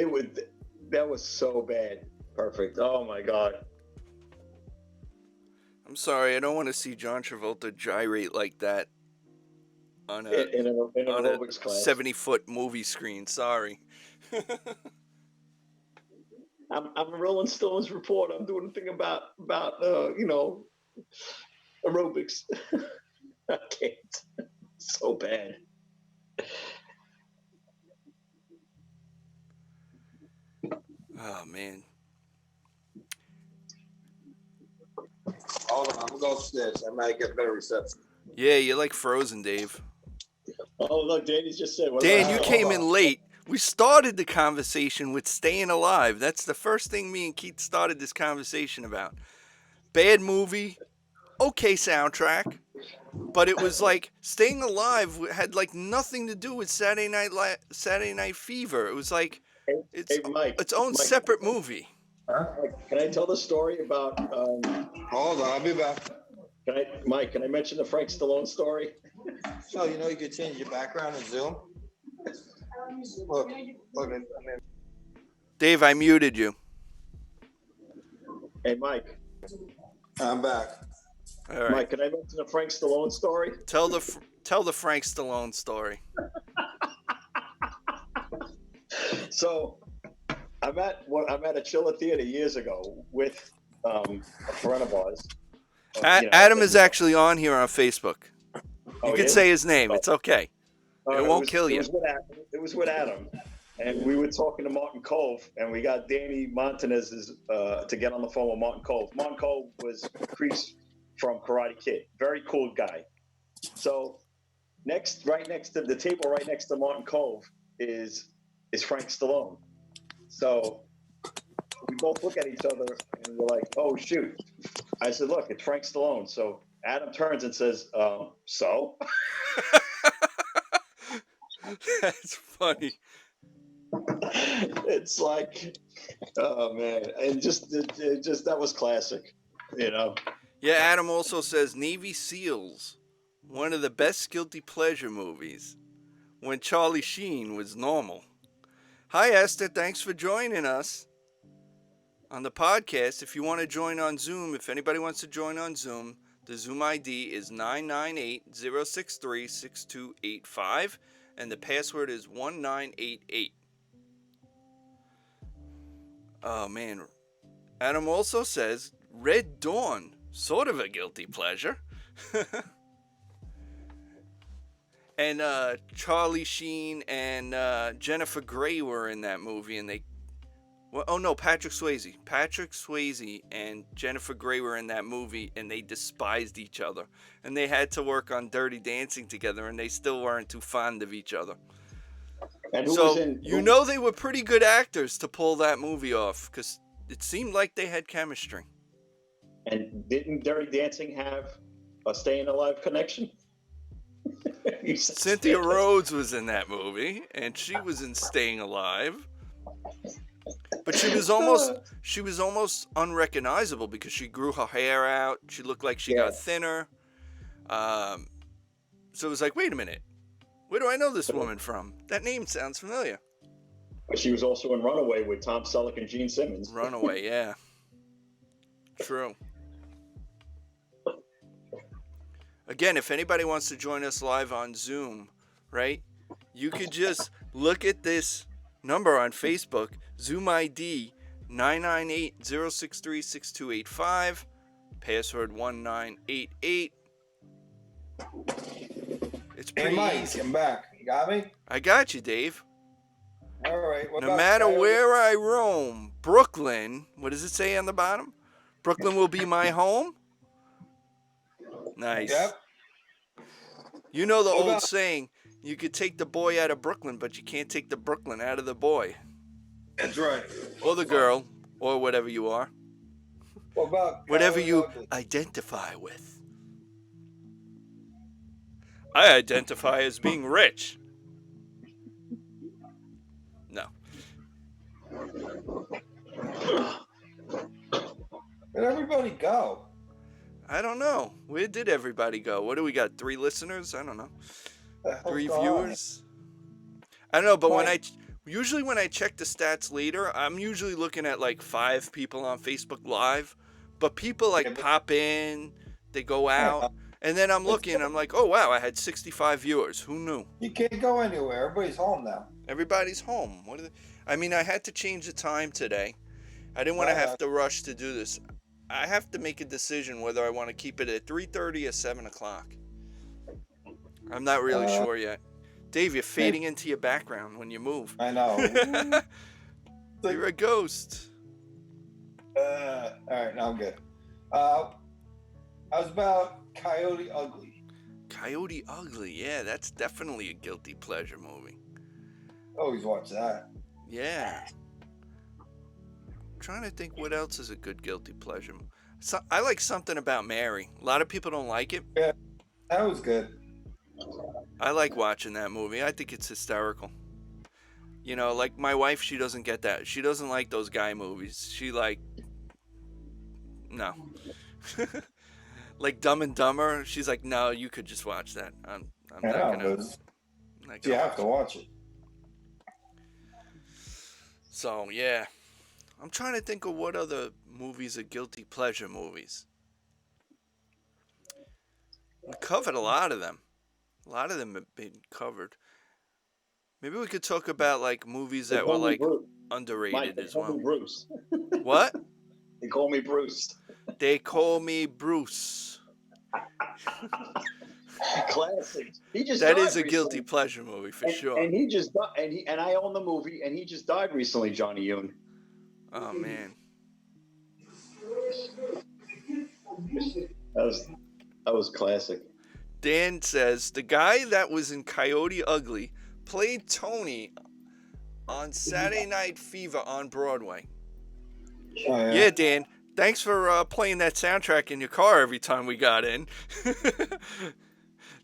that was so bad. Perfect. Oh my God. I'm sorry. I don't want to see John Travolta gyrate like that on In an on a aerobics class. 70-foot movie screen. Sorry. I'm a Rolling Stones reporter. I'm doing a thing about aerobics. I can't. So bad. Oh man. Hold on, I'm gonna go upstairs. I might get better reception. Yeah, you're like frozen, Dave. Oh look, Danny's just said. Dan, you hold came on. in late. We started the conversation with staying alive. That's the first thing me and Keith started this conversation about. Bad movie, okay soundtrack, but it was like Staying Alive had like nothing to do with Saturday Night Fever. It was like Hey, Mike. its own Mike, separate movie. Huh? Can I tell the story about? Hold on, I'll be back. Mike? Can I mention the Frank Stallone story? So you know you could change your background in Zoom. Look, Dave, I muted you. Hey, Mike. I'm back. All right. Mike, can I mention the Frank Stallone story? Tell the Frank Stallone story. So, I'm at a Chiller Theater years ago with a friend of ours. Adam is actually on here on Facebook. Oh, You he can is? say his name. It's okay. It won't kill you. It was with Adam, and we were talking to Martin Cove, and we got Danny Montanez to get on the phone with Martin Cove. Martin Cove was Kreese from Karate Kid, very cool guy. So right next to the table, right next to Martin Cove is Frank Stallone. So we both look at each other and we're like, "Oh shoot!" I said, "Look, it's Frank Stallone." So Adam turns and says, "So." That's funny. It's like, oh man, and just that was classic, you know. Yeah, Adam also says Navy SEALs, one of the best guilty pleasure movies, when Charlie Sheen was normal. Hi Esther, thanks for joining us on the podcast. If you want to join on Zoom, if anybody wants to join on Zoom, the Zoom ID is 998-063-6285, and the password is 1988. Oh man. Adam also says Red Dawn, sort of a guilty pleasure. And Charlie Sheen and Jennifer Grey were in that movie, and Patrick Swayze. Patrick Swayze and Jennifer Grey were in that movie, and they despised each other. And they had to work on Dirty Dancing together, and they still weren't too fond of each other. And They were pretty good actors to pull that movie off, because it seemed like they had chemistry. And didn't Dirty Dancing have a Staying Alive connection? Cynthia Rhodes was in that movie, and she was in Staying Alive. But she was almost unrecognizable because she grew her hair out. She looked like she got thinner. So it was like, wait a minute. Where do I know this woman from? That name sounds familiar. She was also in Runaway with Tom Selleck and Gene Simmons. Runaway, yeah. True. Again, if anybody wants to join us live on Zoom, right, you could just look at this number on Facebook, Zoom ID 998-063-6285, password 1988. It's Hey, pretty Mike, easy. I'm back. You got me? I got you, Dave. All right. What No about matter Coyote? where I roam, Brooklyn, what does it say on the bottom? Brooklyn will be my home? Nice. Yep. You know the What old about- saying, you could take the boy out of Brooklyn, but you can't take the Brooklyn out of the boy. That's right. Or the girl, or whatever you are. What about Whatever Coyote you Ugly? identify with. I identify as being rich. No. Where'd everybody go? I don't know. Where did everybody go? What do we got? 3 listeners? I don't know. The hell's 3 going on? viewers? I don't know, but when Mike. usually when I check the stats later, I'm usually looking at like 5 people on Facebook Live, but people like Yeah, but- pop in, they go out, and then I'm looking, I'm like, oh wow, I had 65 viewers. Who knew? You can't go anywhere. Everybody's home now. Everybody's home. What are I mean, I had to change the time today. I didn't want to have to rush to do this. I have to make a decision whether I want to keep it at 3:30 or 7 o'clock. I'm not really sure yet. Dave, you're fading into your background when you move. I know. You're a ghost. All right, now I'm good. How's about Coyote Ugly? Coyote Ugly. Yeah, that's definitely a guilty pleasure movie. Always watch that. Yeah. I'm trying to think what else is a good guilty pleasure. So, I like Something About Mary. A lot of people don't like it. That was good. I like watching that movie. I think it's hysterical. You know, like my wife, she doesn't get that. She doesn't like those guy movies. She no. Like Dumb and Dumber, she's like, no, you could just watch that. I'm I not know, gonna. but I'm not you gonna have to watch it. So yeah, I'm trying to think of what other movies are guilty pleasure movies. We covered a lot of them. A lot of them have been covered. Maybe we could talk about like movies that were like underrated Mike, they as call well. me Bruce. What? They call me Bruce. They call me Bruce. Classic. He just That died is a guilty recently. pleasure movie for And, sure. and he just and I own the movie, and he just died recently, Johnny Yoon. Oh man. That was classic. Dan says the guy that was in Coyote Ugly played Tony on Saturday Night Fever on Broadway. Oh, Yeah, Dan. Thanks for playing that soundtrack in your car every time we got in.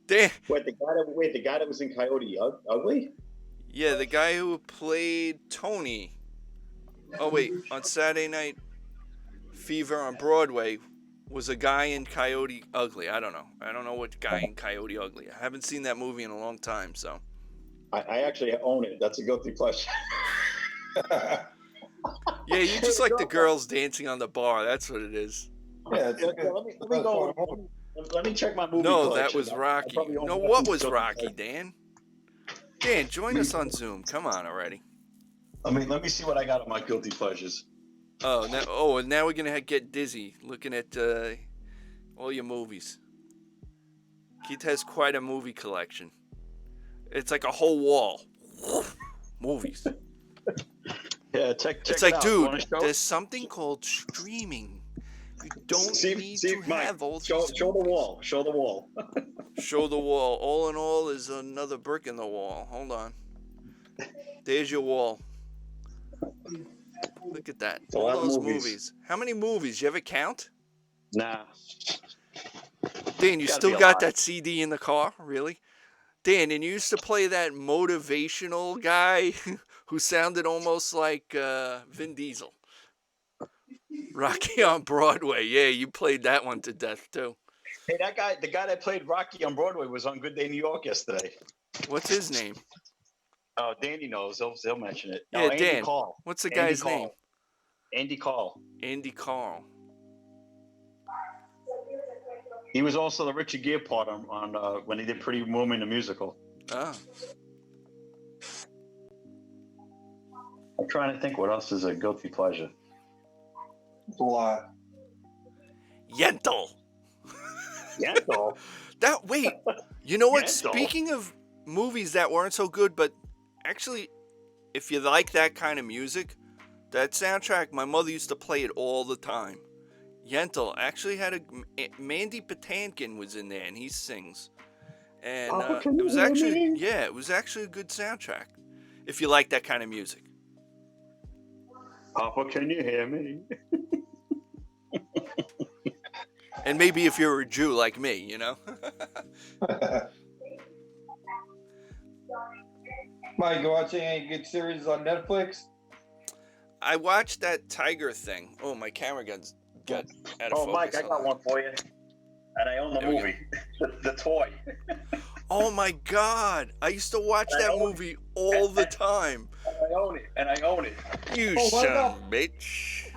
Dan. Wait, the guy that was in Coyote Ugly? Yeah, the guy who played Tony. Oh wait, on Saturday Night Fever on Broadway was a guy in Coyote Ugly. I don't know what guy in Coyote Ugly. I haven't seen that movie in a long time, so. I actually own it. That's a guilty pleasure. Yeah, you just like the girls dancing on the bar. That's what it is. Yeah, it's Let good. me go. Let me check my movie No, collection. that was I Rocky. probably own No, one what of was these Rocky, guilty Dan? Dan, join us on Zoom. Come on already. pleasures. Let me see what I got on my guilty pleasures. And now we're gonna get dizzy looking at all your movies. Keith has quite a movie collection. It's like a whole wall. Movies. Yeah, check It's it like, out. You wanna dude, show? there's something called streaming. You don't need to Mike, have all show these the movies. wall. Show the wall. Show the wall. All in all is another brick in the wall. Hold on. There's your wall. Look at that. a All lot of those movies. movies. How many movies? You ever count? Nah. Dan, you Gotta still be a got lot. that CD in the car? Really? Dan, and you used to play that motivational guy who sounded almost like Vin Diesel. Rocky on Broadway. Yeah, you played that one to death, too. Hey, the guy that played Rocky on Broadway was on Good Day New York yesterday. What's his name? Oh, Danny knows. He'll mention it. Yeah, Andy Dan. Call. What's the Andy guy's Call. name? Andy Call. Andy Carl. He was also the Richard Gere part on when he did Pretty Woman the musical. Oh. I'm trying to think what else is a guilty pleasure. It's a lot. Yentl. Yentl. Wait, you know what? Yentl. Speaking of movies that weren't so good, but actually, if you like that kind of music, that soundtrack, my mother used to play it all the time. Yentl actually had Mandy Patinkin was in there, and he sings. And it was actually a good soundtrack. If you like that kind of music. Papa, can you hear me? And maybe if you're a Jew like me, you know? Mike, you watching any good series on Netflix? I watched that Tiger thing. Oh, my camera got out of focus. Mike, I got one for you. And I own the movie. The toy. Oh, my God. I used to watch that movie all the time. And I own it. You Oh, what son about- of a bitch.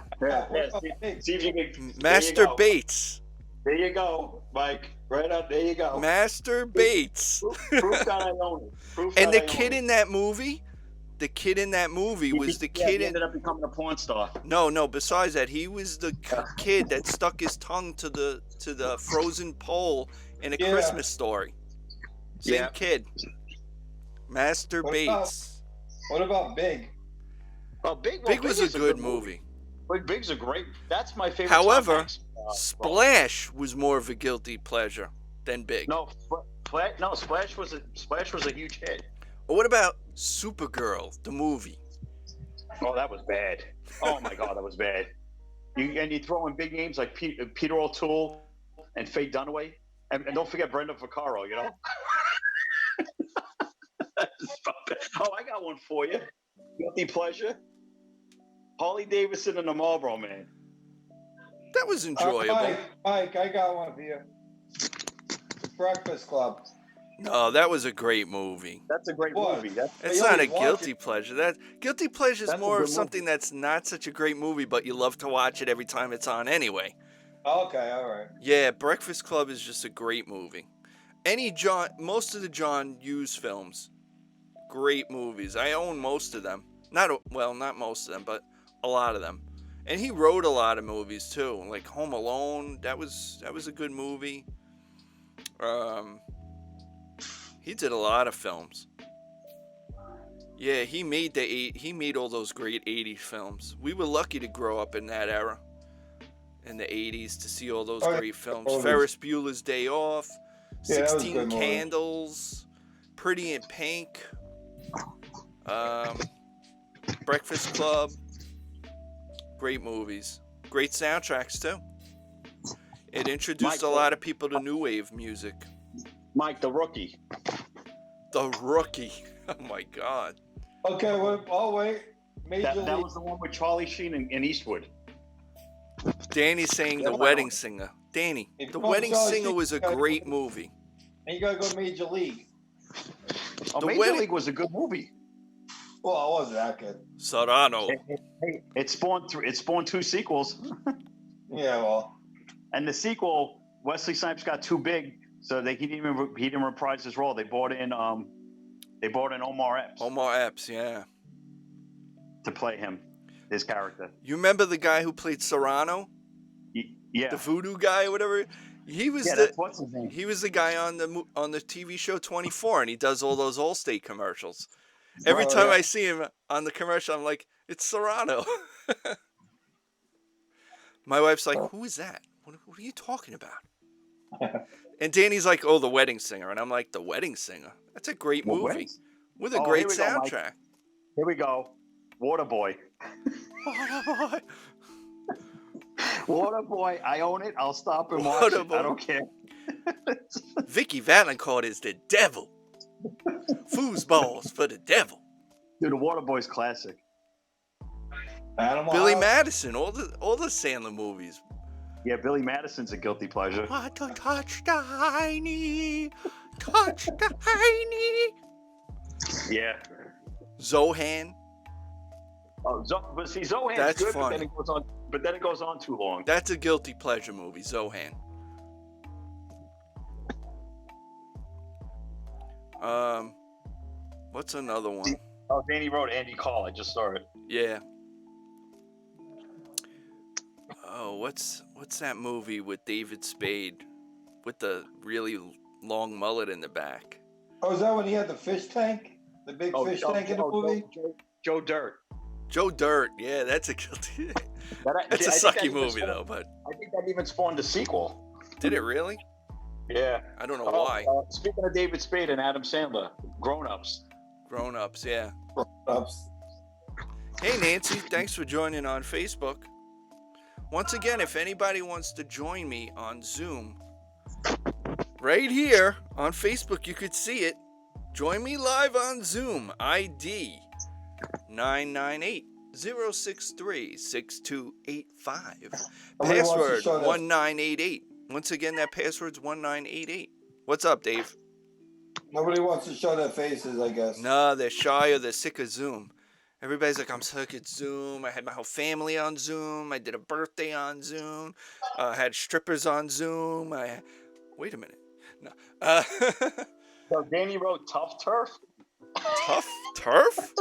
See if you can. Master Bates. There you go, Mike. Right up. There you go. Master Bates. Proof that I own it. Proof And that the I kid own in that movie, was the kid he in... ended up becoming a porn star. No, besides that, he was the kid that stuck his tongue to the frozen pole in A Yeah. Christmas Story. Same Yeah. kid. Master What Bates. What about Big? Oh, Big Was a good movie. Big's a great. That's my favorite. However, Tom Hanks, Splash was more of a guilty pleasure than Big. No, Splash was a huge hit. Or what about Supergirl, the movie? Oh, that was bad. Oh my God, that was bad. You throw in big names like Peter O'Toole and Faye Dunaway, and don't forget Brenda Vaccaro. You know. Oh, I got one for you. Guilty pleasure. Harley Davidson and the Marlboro Man. That was enjoyable. Mike, I got one for you. Breakfast Club. No, that was a great movie. That's a great What? movie. It's you not a always watch guilty it. pleasure. That guilty pleasure is That's a more good of something that's not such a great movie, but you love to watch it every time it's on anyway. Okay, all right. Yeah, Breakfast Club is just a great movie. Most of the John Hughes films, great movies. I own most of them. Not most of them, but a lot of them. And he wrote a lot of movies too, like Home Alone. That was a good movie. He did a lot of films. Yeah, he made all those great 80s films. We were lucky to grow up in that era. In the 80s to see all those Oh, yeah. great films. Oh, Ferris Bueller's Day Off, Yeah, that was a 16 good movie. Candles, Pretty in Pink, Breakfast Club. Great movies. Great soundtracks too. It introduced a lot of people to new wave music. Mike, the Rookie. The Rookie. Oh my God. Okay, wait. Major That League. was the one with Charlie Sheen and Eastwood. Danny's saying The Wedding Singer. Danny, If The you want Wedding Charlie Singer Sheen, was a you gotta great go- movie. And you gotta go Major League. Oh, The Major Wedding- League was a good movie. Well, it wasn't that good. Serrano. It spawned two sequels, Yeah, well. and the sequel, Wesley Snipes got too big, so he didn't reprise his role. They brought in Omar Epps Omar Epps, yeah. to play his character. You remember the guy who played Serrano? Yeah, The voodoo guy or whatever? He was that's what's his name. he was the guy on the TV show 24, and he does all those Allstate commercials. Every Oh, time yeah. I see him on the commercial, I'm like, it's Serrano. My wife's like, who is that? What are you talking about? And Danny's like, oh, The Wedding Singer. And I'm like, The Wedding Singer? That's a great Well, movie with a Oh, great here we go, Mike. soundtrack. Here we go. Waterboy. Waterboy. I own it. I'll stop and watch it. Waterboy. I don't care. Vicky Valancourt is the devil. Foosballs for the devil. Dude, the Waterboy's classic. Animal Billy House. Madison, all the Sandler movies. Yeah, Billy Madison's a guilty pleasure. What to touch the hiney, touch the hiney. Yeah. Zohan, But see, Zohan's That's good, funny. but then it goes on too long. that's a guilty pleasure movie. Zohan. What's another one? Oh, Danny wrote Andy Call. I just saw it. Yeah. Oh, what's that movie with David Spade with the really long mullet in the back? Oh, is that when he had the fish tank? The big fish tank in the movie? Joe Dirt. Joe Dirt. Yeah, that's a guilty. That's a sucky movie though, but I think that even spawned a sequel. did it really? Yeah. I don't know why. Speaking of David Spade and Adam Sandler, Grown Ups. Grown Ups, yeah. Ups. Hey Nancy, thanks for joining on Facebook. Once again, if anybody wants to join me on Zoom, right here on Facebook, you could see it. Join me live on Zoom, ID 998-063-6285. Password 1988. Once again, that password's 1988. What's up, Dave? Nobody wants to show their faces, I guess. No, they're shy or they're sick of Zoom. Everybody's like, I'm sick of Zoom. I had my whole family on Zoom. I did a birthday on Zoom. I had strippers on Zoom. Wait a minute. No. So Danny wrote Tough Turf. Tough Turf?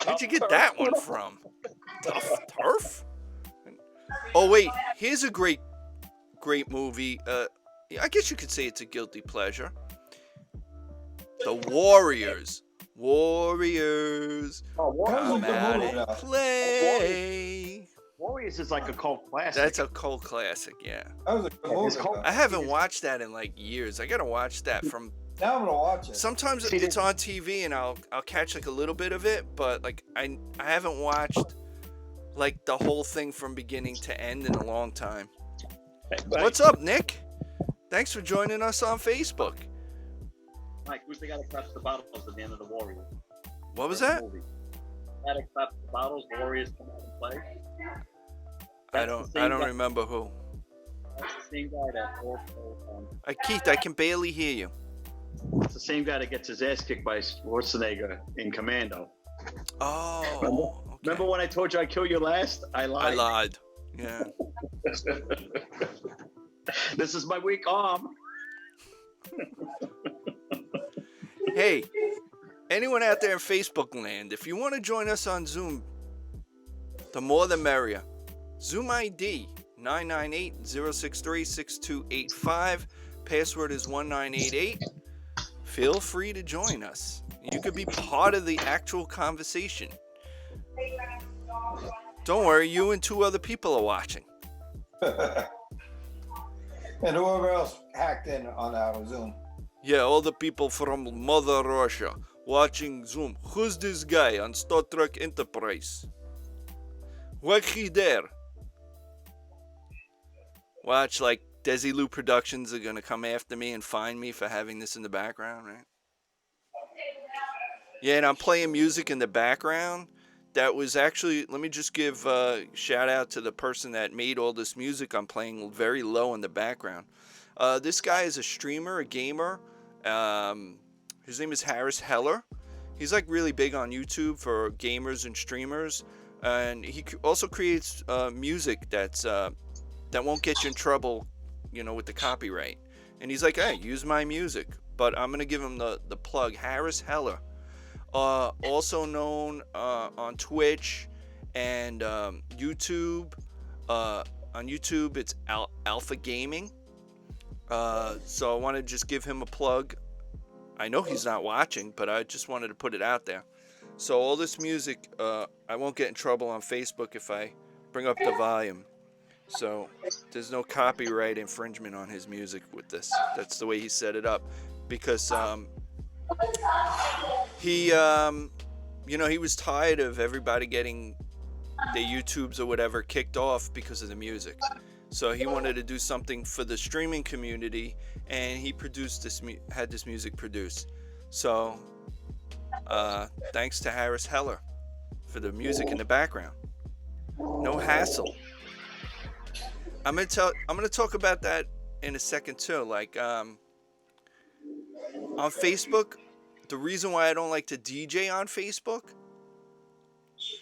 Where'd you get that one from? Tough Turf? Oh, wait. Here's a great movie. I guess you could say it's a guilty pleasure. The Warriors. Warriors. Oh, Come out movie, and play. Warriors is like a cult classic. That's a cult classic, yeah. That was a good movie. I haven't watched that in like years. I gotta watch that from. Now I'm gonna watch it. Sometimes it's on TV and I'll catch like a little bit of it, but like I haven't watched like the whole thing from beginning to end in a long time. What's up, Nick? Thanks for joining us on Facebook. Mike, who's the guy that claps the bottles at the end of the Warriors? What was that? The guy that claps the bottles, the Warriors come out and play. I don't remember who. That's the same guy that also. Keith, I can barely hear you. It's the same guy that gets his ass kicked by Schwarzenegger in Commando. Oh. Okay. Remember when I told you I'd kill you last? I lied. I lied. Yeah. This is my weak arm. Hey, anyone out there in Facebook land, if you want to join us on Zoom, the more the merrier. Zoom ID 998-063-6285. Password is 1988. Feel free to join us. You could be part of the actual conversation. Don't worry, you and 2 other people are watching. And whoever else hacked in on our Zoom. Yeah, all the people from Mother Russia watching Zoom. Who's this guy on Star Trek Enterprise? Why he there? Watch, like, Desilu Productions are going to come after me and find me for having this in the background, right? Yeah, and I'm playing music in the background. That was actually, let me just give a shout out to the person that made all this music I'm playing very low in the background. This guy is a streamer, a gamer. His name is Harris Heller. He's like really big on YouTube for gamers and streamers. And he also creates music that won't get you in trouble, with the copyright. And he's like, hey, use my music. But I'm going to give him the plug, Harris Heller. Also known on Twitch and YouTube. On YouTube, it's Alpha Gaming. So I want to just give him a plug. I know he's not watching, but I just wanted to put it out there. So all this music, I won't get in trouble on Facebook if I bring up the volume. So there's no copyright infringement on his music with this. That's the way he set it up. Because he was tired of everybody getting their YouTubes or whatever kicked off because of the music. So he wanted to do something for the streaming community, and he had this music produced. So thanks to Harris Heller for the music in the background. No hassle. I'm gonna talk about that in a second too. Like on Facebook, the reason why I don't like to DJ on Facebook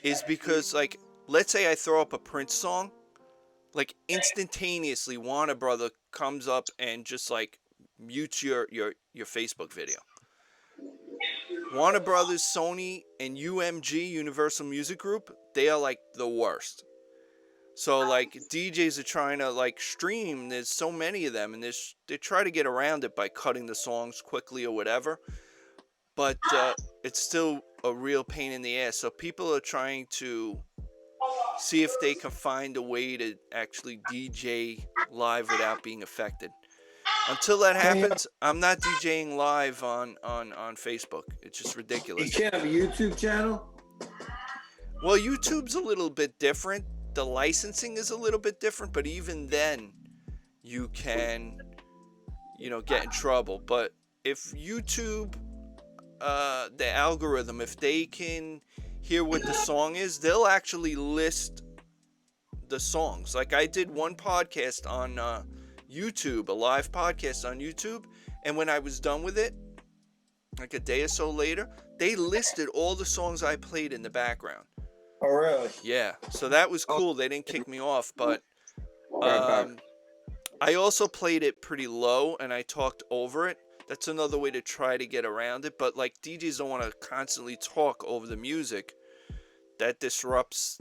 is because, like, let's say I throw up a Prince song, like instantaneously Warner Brother comes up and just like mutes your Facebook video. Warner Brothers, Sony, and UMG, Universal Music Group, they are like the worst. So like DJs are trying to like stream. There's so many of them, and they try to get around it by cutting the songs quickly or whatever. But it's still a real pain in the ass. So people are trying to see if they can find a way to actually DJ live without being affected. Until that happens, I'm not DJing live on Facebook. It's just You ridiculous. can't have a YouTube channel? Well, YouTube's a little bit different. The licensing is a little bit different, but even then, you can, get in trouble. But if YouTube, the algorithm, if they can hear what the song is, they'll actually list the songs. Like I did one podcast on YouTube, a live podcast on YouTube, and when I was done with it, like a day or so later, they listed all the songs I played in the background. Oh, really? Yeah, so that was cool. They didn't kick me off, but Right back. I also played it pretty low and I talked over it. That's another way to try to get around it. But like DJs don't want to constantly talk over the music. That disrupts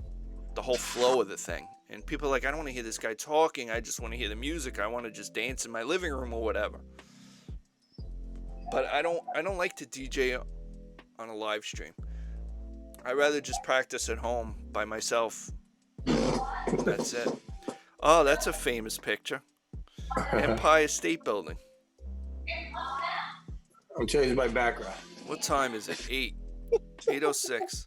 the whole flow of the thing. And people are like, I don't want to hear this guy talking. I just want to hear the music. I want to just dance in my living room or whatever. But I don't like to DJ on a live stream. I'd rather just practice at home by myself. That's it. Oh, that's a famous picture. Empire State Building. I'm changing my background. What time is it? 8:06.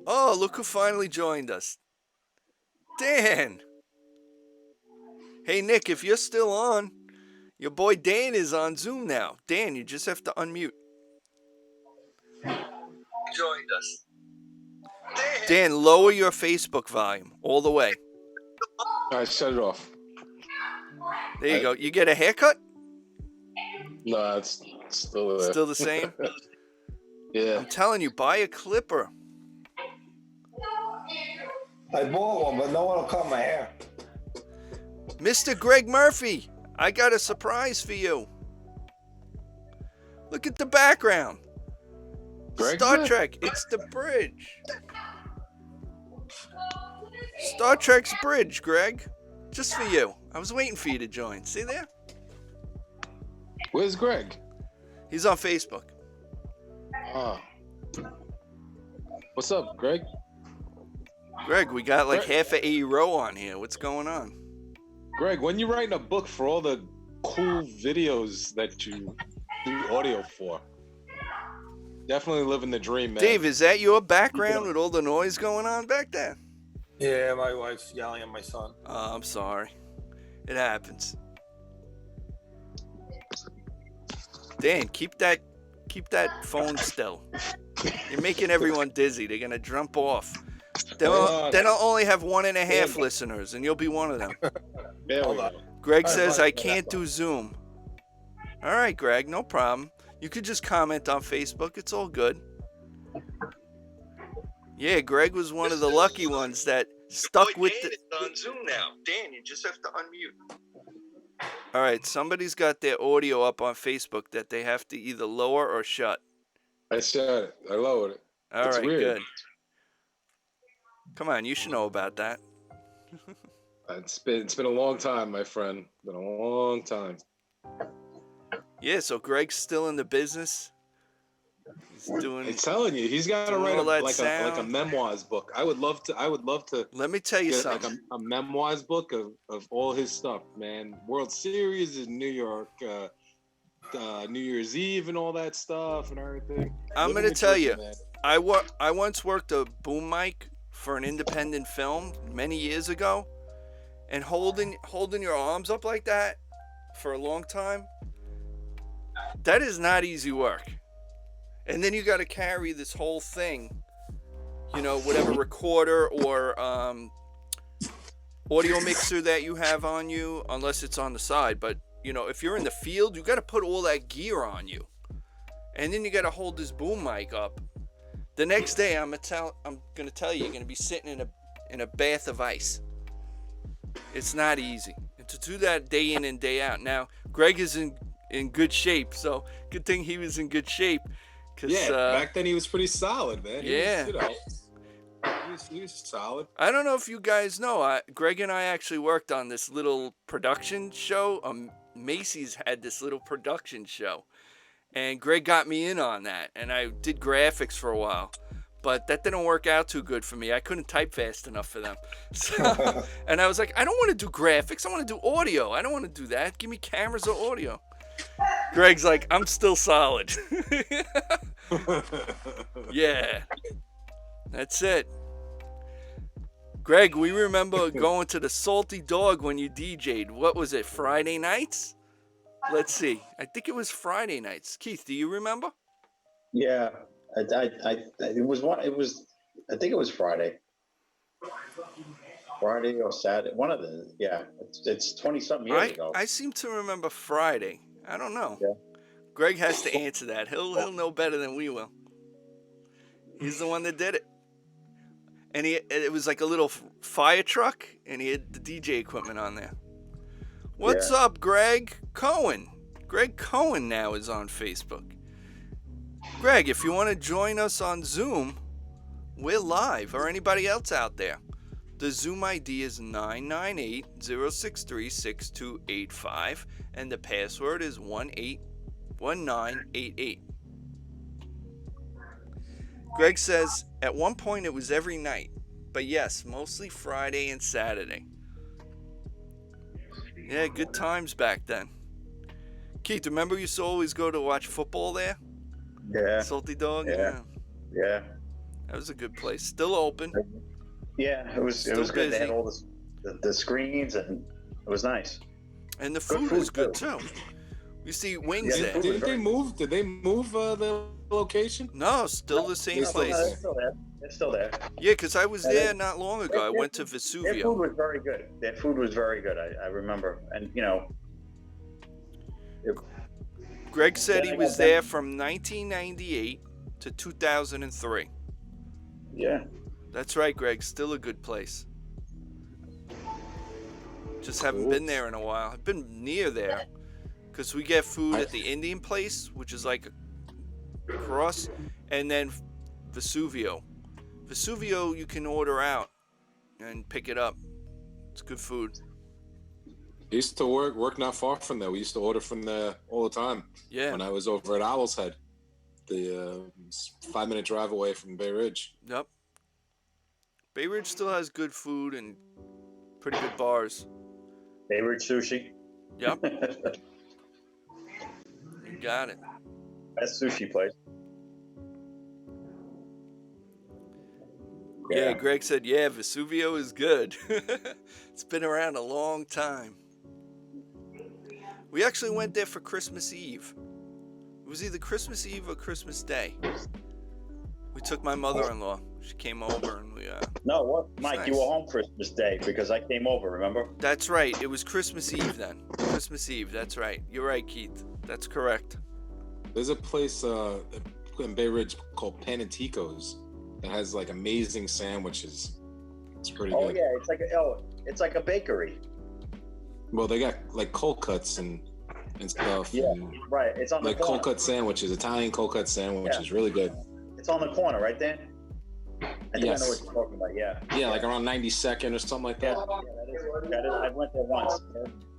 Oh, look who finally joined us. Dan. Hey, Nick, if you're still on, your boy Dan is on Zoom now. Dan, you just have to unmute. Joined us. Dan, lower your Facebook volume all the way. I shut it off. There you go. You get a haircut? No, it's still there. Still the same? Yeah. I'm telling you, buy a clipper. I bought one, but no one will cut my hair. Mr. Greg Murphy, I got a surprise for you. Look at the background. Greg? Star Trek, it's the bridge. Star Trek's bridge, Greg. Just for you. I was waiting for you to join. See there? Where's Greg? He's on Facebook. Oh. What's up, Greg? Greg, we got like half a row on here. What's going on? Greg, when you writing a book for all the cool videos that you do audio for? Definitely living the dream, man. Dave, is that your background with all the noise going on back there? Yeah, my wife's yelling at my son. Oh, I'm sorry. It happens. Dan, keep that phone still. You're making everyone dizzy. They're gonna jump off. Then I'll only have 1.5 listeners, and you'll be one of them. There we go. Greg says I can't do Zoom. All right, Greg, no problem. You could just comment on Facebook. It's all good. Yeah, Greg was one of the lucky ones that stuck with the... It's on Zoom now. Dan, you just have to unmute. All right, somebody's got their audio up on Facebook that they have to either lower or shut. I shut it. I lowered it. All It's right, weird. good. Come on, you should know about that. It's been a long time, my friend. Been a long time. Yeah, so Greg's still in the business. He's doing... I'm telling you, he's got to doing write all that like a sound. memoirs book. I would love to Let me tell you get something. like a memoirs book of all his stuff, man. World Series in New York, New Year's Eve and all that stuff and everything. I'm Living gonna the tell dream, you, man. I once worked a boom mic for an independent film many years ago, and holding your arms up like that for a long time, that is not easy work. And then you got to carry this whole thing, whatever recorder or audio mixer that you have on you, unless it's on the side. But if you're in the field, you got to put all that gear on you, and then you got to hold this boom mic up. The next day, I'm gonna tell you, you're gonna be sitting in a bath of ice. It's not easy, and to do that day in and day out. Now, Greg is in good shape. So good thing he was in good shape. Cause, Yeah, back then he was pretty solid, man. Yeah. He was solid. I don't know if you guys know, Greg and I actually worked on this little production show. Macy's had this little production show, and Greg got me in on that, and I did graphics for a while, but that didn't work out too good for me. I couldn't type fast enough for them. So, and I was like, I don't want to do graphics. I want to do audio. I don't want to do that. Give me cameras or audio. Greg's like, I'm still solid. Yeah, that's it. Greg, we remember going to the Salty Dog when you DJ'd. What was it, Friday nights? Let's see. I think it was Friday nights. Keith, do you remember? Yeah, it was one. It was, I think it was Friday or Saturday. One of the, yeah. It's 20-something years ago. I seem to remember Friday. I don't know. Yeah. Greg has to answer that. He'll know better than we will. He's the one that did it. And it was like a little fire truck, and he had the DJ equipment on there. What's up, Greg Cohen? Greg Cohen now is on Facebook. Greg, if you want to join us on Zoom, we're live, or anybody else out there. The Zoom ID is 998-063-6285, and the password is 181988. Greg says, at one point it was every night, but yes, mostly Friday and Saturday. Yeah, good times back then. Keith, remember you used to always go to watch football there? Yeah. Salty Dog? Yeah. That was a good place. Still open. Yeah, it was Still good. They had busy. all the screens, and it was nice. And the Good food food, was good too. too. You see wings Yeah, there. food was Did they move? Did they move the location? No, still the same They're still place. there. They're still there. Yeah, because I was And there they- not long ago. I went to Their food Vesuvio. was very good. Their food was very good. I remember, and Greg said he Yeah, I was got that. there from 1998 to 2003. yeah. That's right, Greg. Still a good place. Just haven't been there in a while. I've been near there because we get food at the Indian place, which is like across, and then Vesuvio. Vesuvio you can order out and pick it up. It's good food. I used to work not far from there. We used to order from there all the time. Yeah. When I was over at Owl's Head, the 5-minute drive away from Bay Ridge. Yep. Bay Ridge still has good food and pretty good bars. Favorite sushi. Yep. You got it. Best sushi place. Yeah, Greg said, yeah, Vesuvio is good. It's been around a long time. We actually went there for Christmas Eve. It was either Christmas Eve or Christmas Day. We took my mother-in-law. She came over and we... No, what, Mike? nice. You were home Christmas Day because I came over. Remember? That's right. It was Christmas Eve then. Christmas Eve. That's right. You're right, Keith. That's correct. There's a place in Bay Ridge called Pananticos that has like amazing sandwiches. It's pretty Oh good. yeah, it's like a bakery. Well, they got like cold cuts and stuff. Yeah, and, right. It's on like the corner. cold cut sandwiches, Italian cold cut sandwiches, really good. It's on the corner, right there. I think Yes. I know what you're talking about. Yeah. Yeah, like around 92nd or something like that. Yeah, that is. I went there once.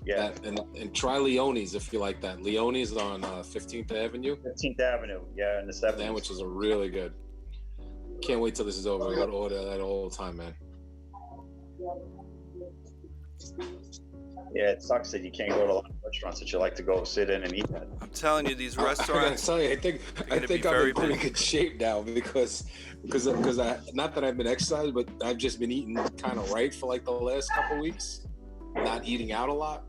Yeah. That, and try Leone's if you like that. Leone's on 15th Avenue. 15th Avenue. Yeah, in the 70s. Sandwiches are really good. Can't wait till this is over. I gotta order that all the time, man. Yeah, it sucks that you can't go to a lot of restaurants that you like to go sit in and eat at. I'm telling you, these I gotta restaurants... tell you, I think gonna be I'm very in pretty busy. good shape now because I, not that I've been exercising, but I've just been eating kind of right for like the last couple weeks, not eating out a lot.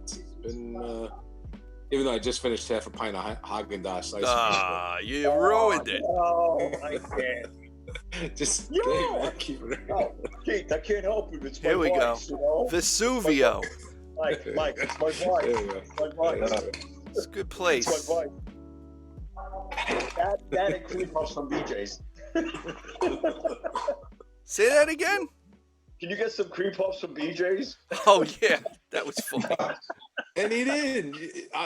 It's been even though I just finished half a pint of Haagen-Dazs ice Ah, you ruined it. Oh, I can't. cream. Just Yeah. hey, man, keep it Oh, Keith, I can't help you. It's my Here we go. vice, you know? Vesuvio. Mike, it's my There vice. you go. It's my vice. It's a good It's place. my vice. That and cream puffs from BJ's. Say that again? Can you get some cream puffs from BJ's? Oh, yeah. That was funny. And he didn't.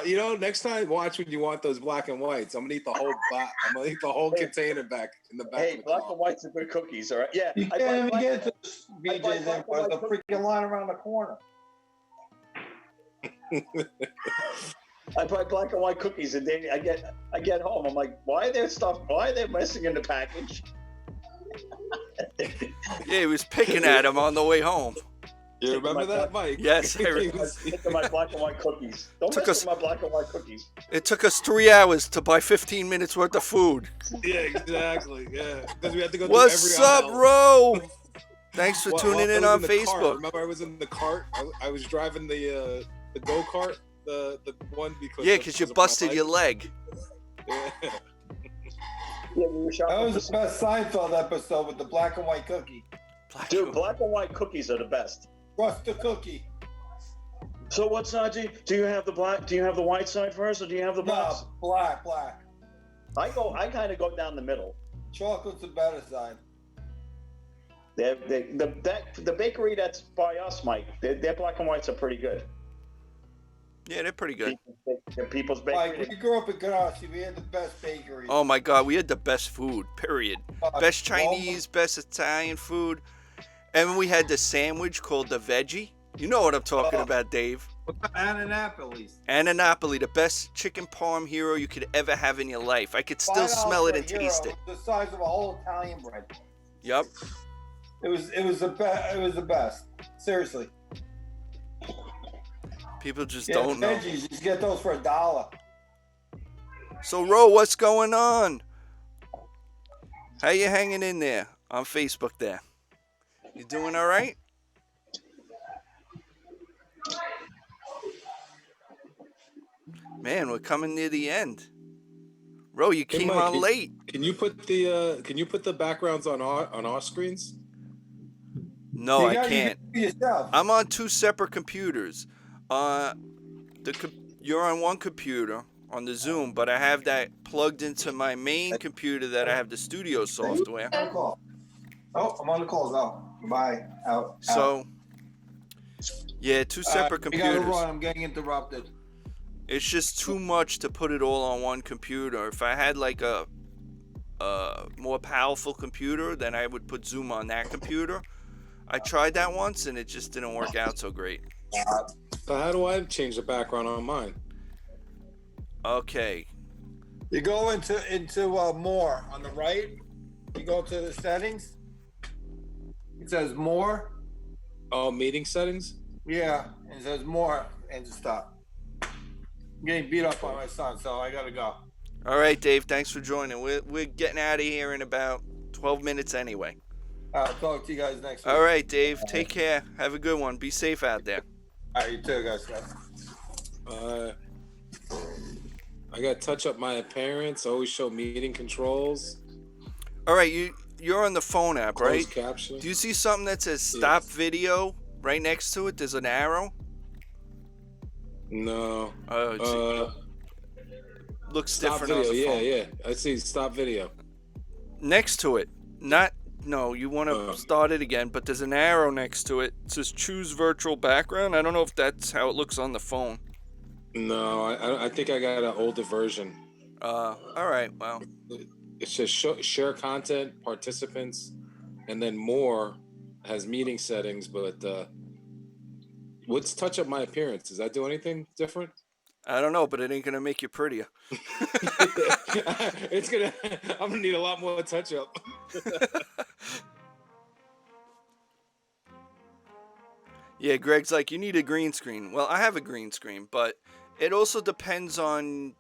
You know, next time, watch when you want those black and whites. I'm gonna eat the whole I'm gonna eat the whole container back in the back. Hey, of the black car. and whites are good cookies, all right? Yeah. You I can't buy even black- get to I buy BJ's black anymore. and The white freaking line around the corner. I buy black and white cookies, and then I get home. I'm like, why are they messing in the package? Yeah, he was picking at him on the way home. You remember that, Mike? Yes, I He remember. was- Look at my black and white cookies. Don't Took mess us- with my black and white cookies. It took us 3 hours to buy 15 minutes worth of food. Yeah, exactly. Yeah, because we had to go. What's through every up, aisle. Ro? Thanks for While tuning I in was on the cart. Facebook. Remember, I was in the cart. I was driving the go kart, the one because Yeah, because you of my busted your leg. Yeah. Yeah, we were shopping. That was the best Seinfeld episode with the black and white cookie. Dude, black and white cookies are the best. Trust the cookie. So what side do you have the black? Do you have the white side first, or do you have the black? No, black. I kind of go down the middle. Chocolate's the better side. The bakery that's by us, Mike, their black and whites are pretty good. Yeah, they're pretty good. People's Like, bakery. we grew up in Karachi. We had the best bakery. Oh my God, we had the best food, period. Best Walmart. Chinese, best Italian food. And we had the sandwich called the veggie. You know what I'm talking about, Dave. Annapolis. Ananapoli, the best chicken parm hero you could ever have in your life. I could still $5 smell it for a and hero, taste it. The size of a whole Italian bread. Yep. It was the best. It was the best. Seriously. People just Yeah, don't know. veggies, just get those for $1. So, Ro, what's going on? How you hanging in there on Facebook there? You doing all right? Man, we're coming near the end. Ro, you Hey, came Mike, on late. Can you put the backgrounds on our screens? No, You I gotta can't. do it yourself. I'm on 2 separate computers. You're on one computer on the Zoom, but I have that plugged into my main computer that I have the studio software. I'm on the call. Oh, I'm on the calls. Out. Bye. Out. So, yeah, 2 separate We gotta computers. run. I'm getting interrupted. It's just too much to put it all on one computer. If I had like a more powerful computer, then I would put Zoom on that computer. I tried that once and it just didn't work out so great. So how do I change the background on mine? Okay. You go into more on the right. You go to the settings. It says more. Oh, meeting settings. Yeah, and it says more and just stop. I'm getting beat up by my son, so I gotta go. All right, Dave. Thanks for joining. We're getting out of here in about 12 minutes anyway. I'll talk to you guys next week. All right, Dave. Take care. Have a good one. Be safe out there. All right, you too, guys. I got to touch up my appearance. Always show meeting controls. All right, you're on the phone app, right? Closed caption. Do you see something that says stop video right next to it? There's an arrow. No. Looks Stop different video. on the phone. Yeah. I see. Stop video. Next to it, no, you want to start it again, but there's an arrow next to it. It says choose virtual background. I don't know if that's how it looks on the phone. No, I think I got an older version. All right, well, It's just share content, participants, and then more has meeting settings. But what's touch up my appearance? Does that do anything different? I don't know, but it ain't gonna make you prettier. I'm gonna need a lot more touch up. Yeah, Greg's like, you need a green screen. Well, I have a green screen, but it also depends on,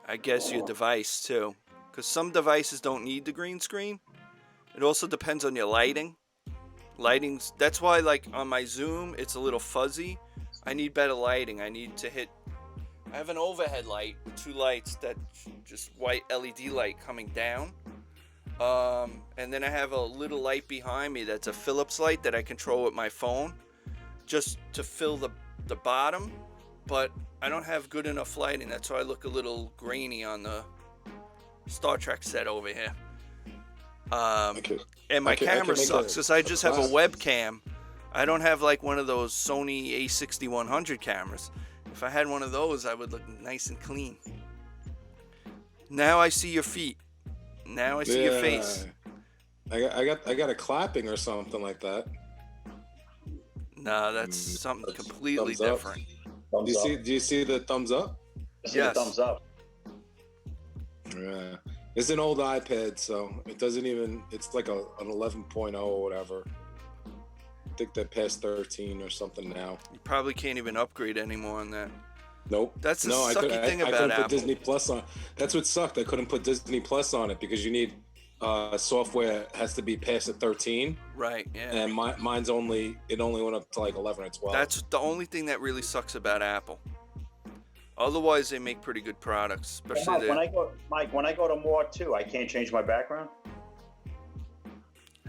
I guess, your device too. Because some devices don't need the green screen. It also depends on your lighting. That's why, like, on my Zoom, it's a little fuzzy. I need better lighting. I have an overhead light with 2 lights that just white LED light coming down. And then I have a little light behind me that's a Philips light that I control with my phone just to fill the bottom. But I don't have good enough lighting. That's why I look a little grainy on the Star Trek set over here. And my camera sucks because I just have a webcam I don't have like one of those Sony A6100 cameras. If I had one of those, I would look nice and clean. Now I see your feet. Now I see your face. I got a clapping or something like that. Nah, that's something That's completely thumbs up. different. Thumbs up. Do you see the thumbs up? I see the Yes. thumbs up. Yeah. It's an old iPad, so it doesn't even. It's like an 11.0 or whatever. I think they passed 13 or something now. You probably can't even upgrade anymore on that. Nope. That's the I sucky thing I about couldn't Apple. put Disney Plus on. That's what sucked. I couldn't put Disney Plus on it because you need software has to be past at 13, Right, yeah. and mine's only went up to like 11 or 12. That's the only thing that really sucks about Apple. Otherwise, they make pretty good products, especially Mike, when I go to more too, I can't change my background.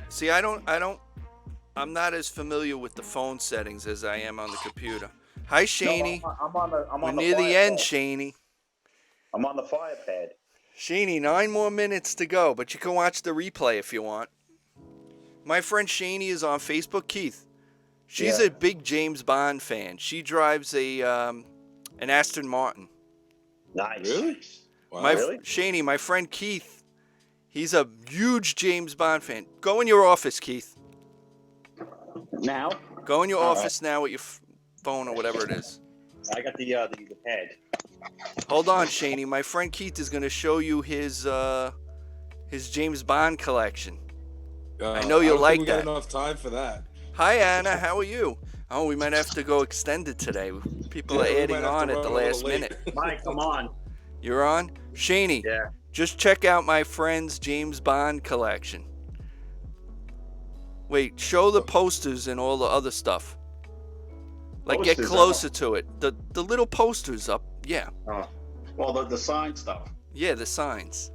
See, I'm not as familiar with the phone settings as I am on the computer. Hi, Shaney. No, I'm We're on the near the fire end, pad. Shaney. I'm on the fire pad. Shaney, 9 more minutes to go, but you can watch the replay if you want. My friend Shaney is on Facebook. Keith, she's Yeah. a big James Bond fan. She drives an Aston Martin. Nice. Really? Wow. Shaney, my friend Keith, he's a huge James Bond fan. Go in your office, Keith. Now Go in your All office now with your phone or whatever it is. I got the pad. Hold on, Shaney. My friend Keith is going to show you his James Bond collection. I know you'll don't like think we that. got enough time for that. Hi, Anna. How are you? Oh, we might have to go extended today. People are Yeah, we adding might have on to at the run a last little late. minute. Mike, come on. You're on? Shaney, Yeah. just check out my friend's James Bond collection. Wait, show the posters and all the other stuff. Like, get Posters, closer to it. The little posters up. Yeah. Well, the sign stuff. Yeah, the signs.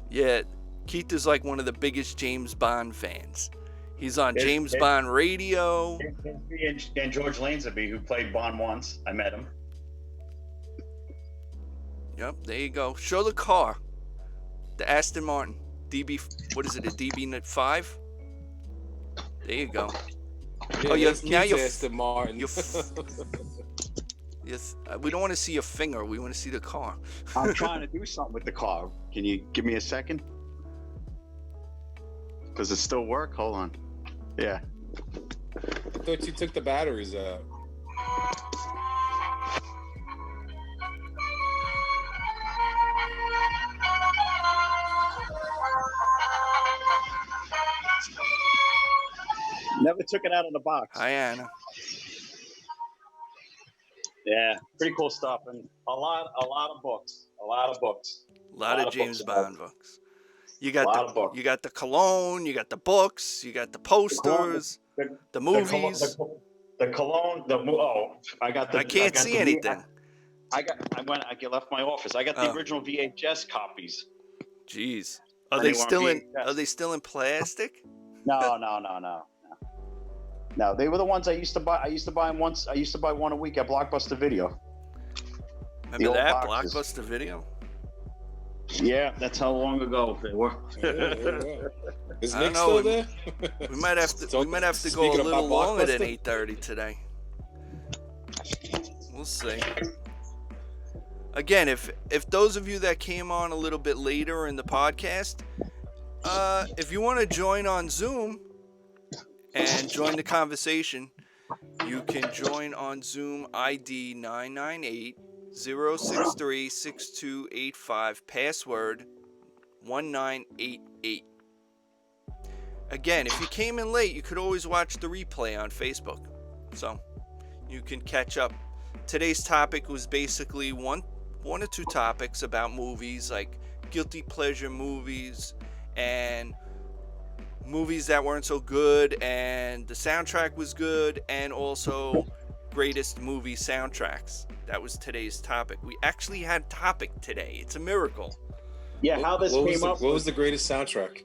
Yeah, Keith is like one of the biggest James Bond fans. He's on James Bond radio. And George Lazenby, who played Bond once. I met him. Yep, there you go. Show the car. The Aston Martin. DB, what is it, a DB5? There you go. Yeah, Oh, you're, that's now Keith's you're, Aston Martin. yes, we don't want to see your finger. We want to see the car. I'm trying to do something with the car. Can you give me a second? Does it still work? Hold on. Yeah. I thought you took the batteries out. Never took it out of the box. Hi, Anna. Yeah, pretty cool stuff, and a lot of books. A lot of books. A lot of James Bond books. You got lot of books. you got the cologne, you got the books, you got the posters, the movies. The cologne. I got the. I can't see anything. I left my office. I got the original VHS copies. Jeez. And Are they they weren't still in? VHS. Are they still in plastic? No. No, they were the ones I used to buy. I used to buy them once. I used to buy one a week at Blockbuster Video. Remember old that boxes. Blockbuster Video? Yeah, that's how long ago they were. Is I don't Nick know, still we- there? We might have to. So, we might have to go speaking a about little longer than Blockbuster? 8:30 today. We'll see. Again, if those of you that came on a little bit later in the podcast, if you want to join on Zoom and join the conversation, you can join on Zoom ID 998-063-6285, password 1988. Again, if you came in late, you could always watch the replay on Facebook, so you can catch up. Today's topic was basically one or two topics about movies, like guilty pleasure movies and movies that weren't so good, and the soundtrack was good, and also greatest movie soundtracks. That was today's topic. We actually had a topic today. It's a miracle. Yeah, how this What was came the- up. What was the greatest soundtrack?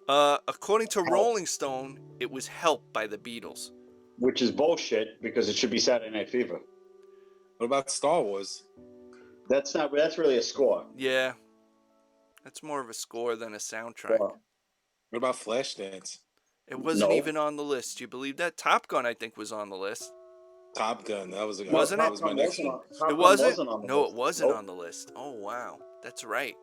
According to Rolling Stone, it was Help by the Beatles. Which is bullshit because it should be Saturday Night Fever. What about Star Wars? That's really a score. Yeah. That's more of a score than a soundtrack. What about Flashdance? It wasn't No. even on the list. You believe that? Top Gun, I think, was on the list. Top Gun. That was a Wasn't that it? was my next one. It wasn't? on the No, list. it wasn't Nope. on the list. Oh, wow. That's right.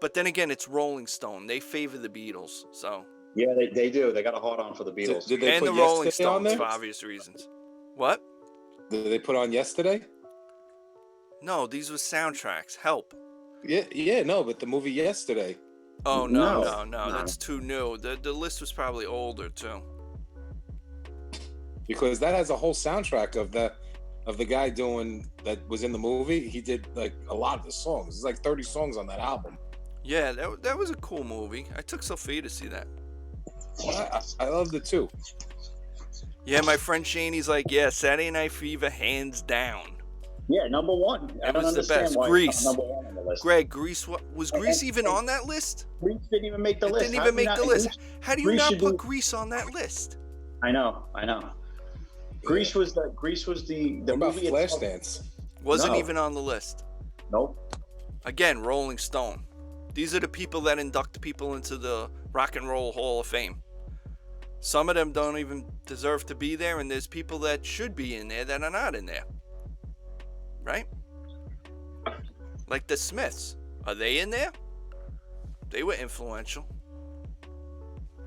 But then again, it's Rolling Stone. They favor the Beatles, so. Yeah, they do. They got a hard on for the Beatles. Did they And put the Rolling Yesterday on Stones there? for obvious reasons. What? Did they put on Yesterday? No, these were soundtracks. Help. Yeah, no, but the movie Yesterday. Oh, No. no. That's too new. The list was probably older, too. Because that has a whole soundtrack of the guy doing that was in the movie. He did like a lot of the songs. There's like 30 songs on that album. Yeah, that was a cool movie. I took Sophia to see that. I loved it too. Yeah, my friend Shane's like, yeah, Saturday Night Fever, hands down. Yeah, number one. I It don't was the understand best. why Grease. it's not number one on the list. Greg, Grease, was Grease even on that list? Grease didn't even make the It list. didn't How even do you make the not- list. Grease- How do you Grease not should put be- Grease on that list? I know. Grease was the What about movie itself. Flashdance? Wasn't No. even on the list. Nope. Again, Rolling Stone. These are the people that induct people into the Rock and Roll Hall of Fame. Some of them don't even deserve to be there, and there's people that should be in there that are not in there. Right? Like the Smiths. Are they in there? They were influential.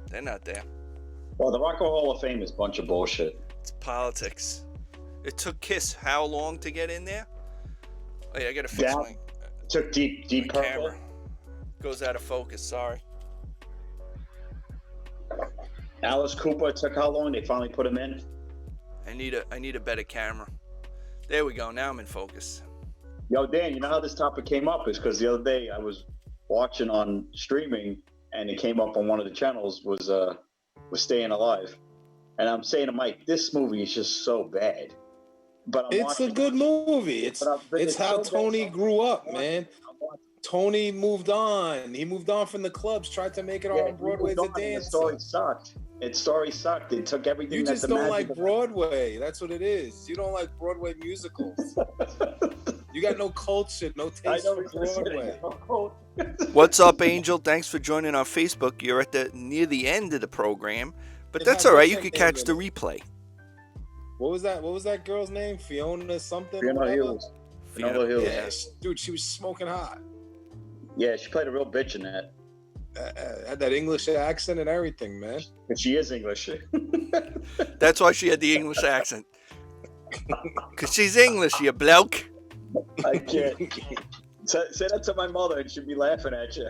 They're not there. Well, the Rock and Roll Hall of Fame is a bunch of bullshit. It's politics. It took Kiss how long to get in there? Oh, yeah, I gotta fix Yeah. my Took Deep Purple. camera. Goes out of focus, sorry. Alice Cooper took how long? They finally put him in. I need a better camera. There we go. Now I'm in focus. Yo, Dan, you know how this topic came up is because the other day I was watching on streaming and it came up on one of the channels was Staying Alive, and I'm saying to Mike, this movie is just so bad. But It's a good movie. It's how so Tony bad. grew up, man. Tony moved on. He moved on from the clubs, tried to make it on Broadway as a The dancer. story sucked. Its story sucked. It took everything. You that just the don't magic like of- Broadway. That's what it is. You don't like Broadway musicals. You got no culture, no I taste know for what you're saying. Broadway. What's up, Angel? Thanks for joining our Facebook. You're at near the end of the program, but It that's had all right. what's You her could name catch in the it? replay. What was that girl's name? Fiona something? or Fiona whatever? Hills. Fiona Hills. Yeah. Dude, she was smoking hot. Yeah, she played a real bitch in that. Had that English accent and everything, man. But she is English. That's why she had the English accent. Because she's English, you bloke. I can't. Say that to my mother and she'd be laughing at you.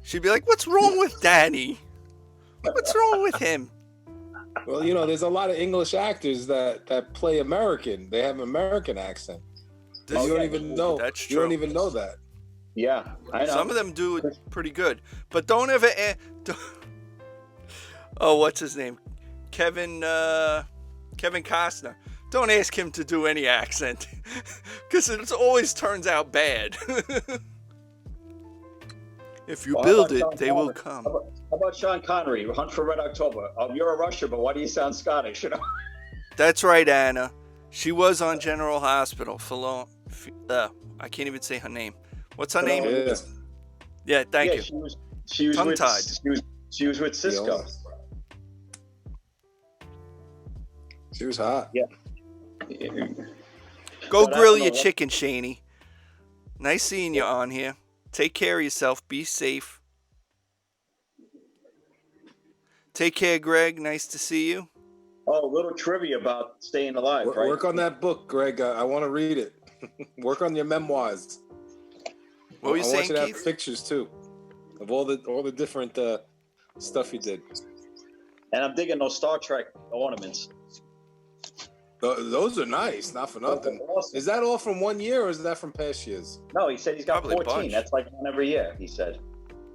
She'd be like, what's wrong with Danny? What's wrong with him? Well, there's a lot of English actors that play American. They have an American accent. This- You don't even know. That's You don't true. even know that. Yeah, I know. Some of them do it pretty good. But don't ever... Oh, what's his name? Kevin Costner. Don't ask him to do any accent. Because it always turns out bad. If you Well, how build about it, Sean they will Connery? come. How about Sean Connery, Hunt for Red October? You're a Rusher, but why do you sound Scottish? That's right, Anna. She was on General Hospital for long. I can't even say her name. What's her name? Yeah. Yeah, thank yeah, you. She was with Tongue-tied. she was with Cisco. Yeah. She was hot. Yeah. Go But I grill don't know your what- chicken, Shaney. Nice seeing you on here. Take care of yourself. Be safe. Take care, Greg. Nice to see you. Oh, a little trivia about Staying Alive, right? Work on that book, Greg. I want to read it. Work on your memoirs. What were you I want saying, you to have Keith? pictures too of all the different stuff you did. And I'm digging those Star Trek ornaments. Those are nice, not for nothing. Awesome. Is that all from 1 year or is that from past years? No, he said he's got Probably a 14. bunch. That's like one every year, he said.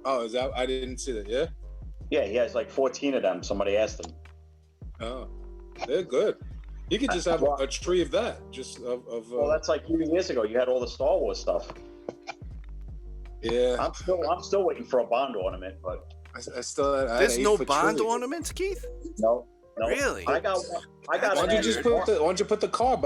Oh, is that? I didn't see that. Yeah. Yeah, he has like 14 of them. Somebody asked him. Oh, they're good. You could just have a tree of that, just of Well, that's like years ago. You had all the Star Wars stuff. yeah. I'm still waiting for a Bond ornament, but I still had. There's no 8-foot Bond tree. ornaments, Keith? no. Really? I got Why don't you just an put the car